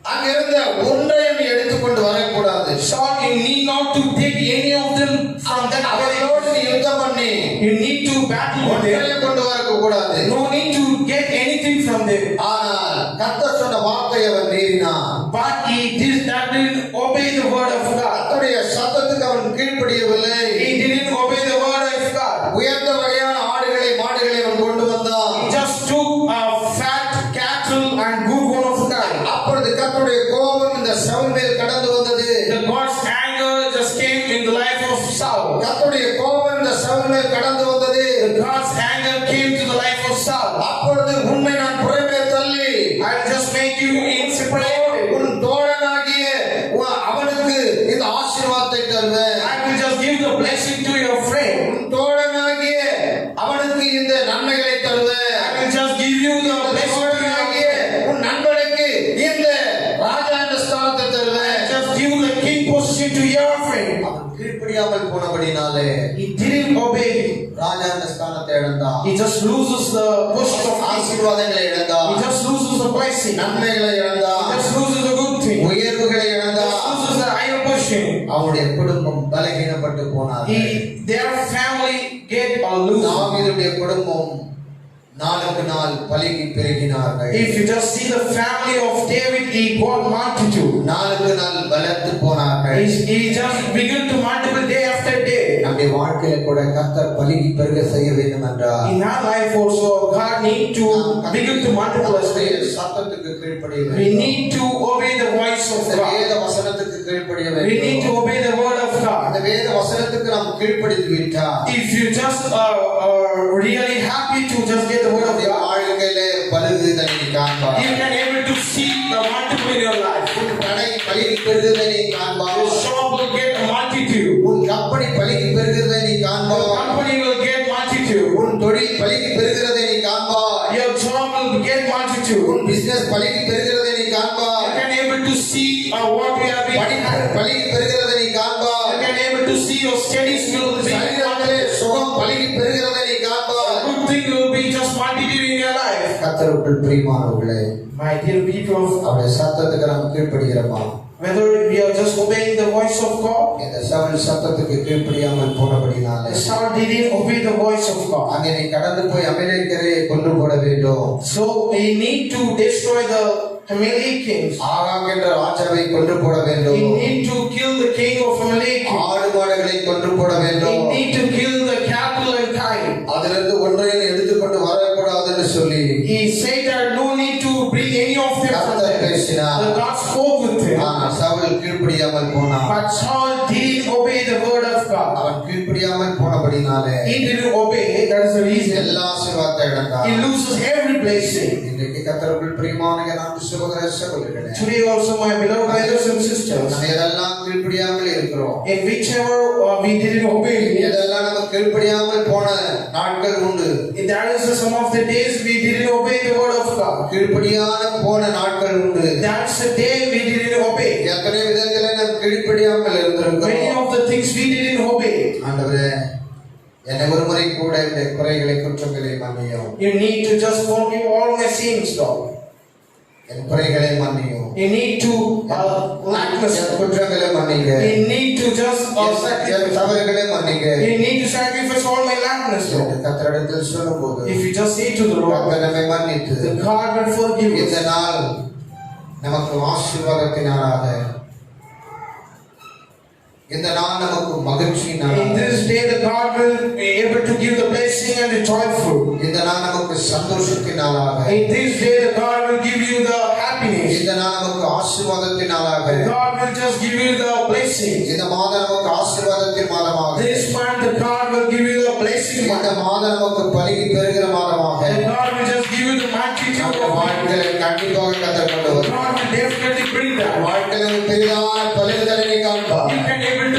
அங்கிருந்த ஒன்றையும் எடுத்துக்கொண்டு வரக்கூடாது. Saul, you need not to take any of them from that. அவர்களோடு நீ யுத்தம் பண்ணி You need to battle with them. ஒன்றையும் கொண்டு வரக்கூடாது. No need to get anything from them. ஆனால் கர்த்தர் சொன்ன வார்த்தையை அவன் மீறினான். But he didn't obey the word of God. கர்த்தருடைய சத்தத்துக்கு அவன் கீழ்ப்படியவில்லை. He didn't obey the word of God. உயர்ந்த வகையான ஆடுகளை மாடுகளை அவன் கொண்டு வந்தான். He just took fat cattle and good one of God. அப்பொழுது கர்த்தருடைய கோபம் இந்த சவுல் மேல் கடந்து வந்தது. The God's anger just came in the life of Saul. கர்த்தருடைய கோபம் இந்த சவுல் மேல் கடந்து வந்தது. The God's anger came to the life of Saul. அப்பொழுது உன்னை நான் புறமே தள்ளி I'll just make you inseparable. உன் தோழனாகிய அவனுக்கு இந்த ஆசீர்வாதத்தை தருவேன். I will just give the blessing to your friend. உன் தோழனாகிய அவனுக்கு இந்த நன்மைகளை தருவேன். I will just give you the blessing to your தோழனாகிய உன் நண்பனுக்கு இந்த ராஜா என்ற ஸ்தானத்தை தருவேன். just give the king position to your friend. அவன் கீழ்ப்படியாமல் போனபடினாலே He didn't obey. ராஜா என்ற ஸ்தானத்தை இழந்தான். He just loses the position of ஆசீர்வாதங்களை இழந்தான். He just loses the blessing. நன்மைகளை இழந்தான். He just loses the good thing. உயர்வுகளை He இழந்தான். just loses the higher position. அவனுடைய குடும்பம் பலகீனப்பட்டு போனார். Their family get a lose. தாவீதுடைய குடும்பம் நாளுக்கு நாள் பலுகி பெருகினார்கள். If you just see the family of David, he got multitude. நாளுக்கு நாள் பலத்து போனார்கள். He just began to multiply day after day. நம்முடைய வாழ்க்கையில கூட கர்த்தர் பலுகி பெருக செய்ய வேண்டும் என்றார். In our life also, God need to begin to multiply us. சத்தத்துக்கு கீழ்ப்படிய We வேண்டும். need to obey the voice of God. வேத வசனத்துக்கு கீழ்ப்படிய We need வேண்டும். to obey the word of God. அந்த வேத வசனத்துக்கு நாம் கீழ்ப்படிந்து விட்டால் If you just really happy to just get the word of God, வாழ்க்கையிலே பலுகுதலை நீ காண்பாய். you can able to see the multiple in your life. உன் கடை பலுகி பெருகுதலை நீ காண்பாய். Your shop will get a multitude. உன் கம்பெனி பலுகி பெருகுதலை நீ Your காண்பாய். company will get multitude. உன் தொழில் பலுகி பெருகிறதை நீ காண்பாய். Your job will get multitude. உன் பிசினஸ் பலுகி பெருகிறதை நீ You காண்பாய். can able to see what we have been. படிப்பு பலுகி பெருகிறதை நீ You காண்பாய். can able to see your studies will be. சரீரத்திலே சுகம் பலுகி பெருகிறதை நீ காண்பாய். Good thing will be just multitude in your life. கர்த்தருக்குள் பிரியமானவர்களே, My dear people of அவருடைய சத்தத்துக்கு நாம் கீழ்ப்படிகிறோமா? whether we are just obeying the voice of God, இந்த சவுல் சத்தத்துக்கு கீழ்ப்படியாமல் போனபடினாலே Saul didn't obey the voice of God. அங்கே நீ கடந்து போய் அமலேக்கியரை கொன்று போட வேண்டும். So he need to destroy the Amalekites. ஆகாக் என்ற ராஜாவை கொன்று போட He வேண்டும். need to kill the king of Amalek. ஆடு மாடுகளை கொன்று போட He வேண்டும். need to kill the cattle and kine. அதிலிருந்து ஒன்றையும் எடுத்துக்கொண்டு வரக்கூடாது என்று சொல்லி He said that no need to bring any of them from கர்த்தர் there. பேசினார். The God spoke with him. ஆனால் சவுல் கீழ்ப்படியாமல் போனான். But Saul didn't obey the word of God. அவன் கீழ்ப்படியாமல் போனபடினாலே He didn't obey. That is the reason. எல்லா ஆசீர்வாதத்தை இழந்தான். He he loses every blessing. இன்றைக்கு கர்த்தருக்குள் பிரியமான என் அன்பு சகோதர சகோதரிகளே, Today also, my beloved brothers and sisters, நம்ம எதெல்லாம் கீழ்ப்படியாமல் இருக்கிறோம், in whichever we didn't obey, எதெல்லாம் நம்ம கீழ்ப்படியாமல் போன நாட்கள் உண்டு. that is some of the days we didn't obey the word of God. கீழ்ப்படியான போன நாட்கள் உண்டு. That's the day we didn't obey. எத்தனை விதத்திலே நாம் கீழ்ப்படியாமல் Many இருந்திருக்கிறோம். of the things we didn't obey. ஆண்டவரே, என்னை ஒரு முறை கூட இந்த குறைகளை குற்றங்களை மன்னியும். You need to just forgive all my sins, Lord. என் குறைகளை மன்னியும். You need to lackness. என் குற்றங்களை மன்னிங்க. You need to just N sacrifice. தவறுகளை மன்னிங்க. You need to sacrifice all my lackness, Lord. என்று கர்த்தரிடத்தில் சொல்லும்போது If you just say to the Lord, கர்த்தர் நம்மை மன்னித்து the God will forgive இந்த us. நாள் நமக்கு ஆசீர்வாதத்தினாலாக, இந்த நாள் நமக்கு மகிழ்ச்சியினாலாக, In this day, the God will be able to give the blessing and the joyful. இந்த நாள் நமக்கு சந்தோஷத்தினாலாக, In this day, the God will give you the happiness. இந்த நாள் நமக்கு ஆசீர்வாதத்தினாலாக, The God will just give you the blessing. இந்த மாதம் நமக்கு ஆசீர்வாதத்தின் மாதமாக, This month, the God will give you the blessing இந்த month. மாதம் நமக்கு பலுகி பெறுகிற மாதமாக, The God will just give you the multitude நம்ம of வாழ்க்கையில கண்டிப்பாக கற்றுக்கொண்டு God will definitely bring that. வாழ்க்கையில பெரிதான பலுகுதலை காண்பார். You can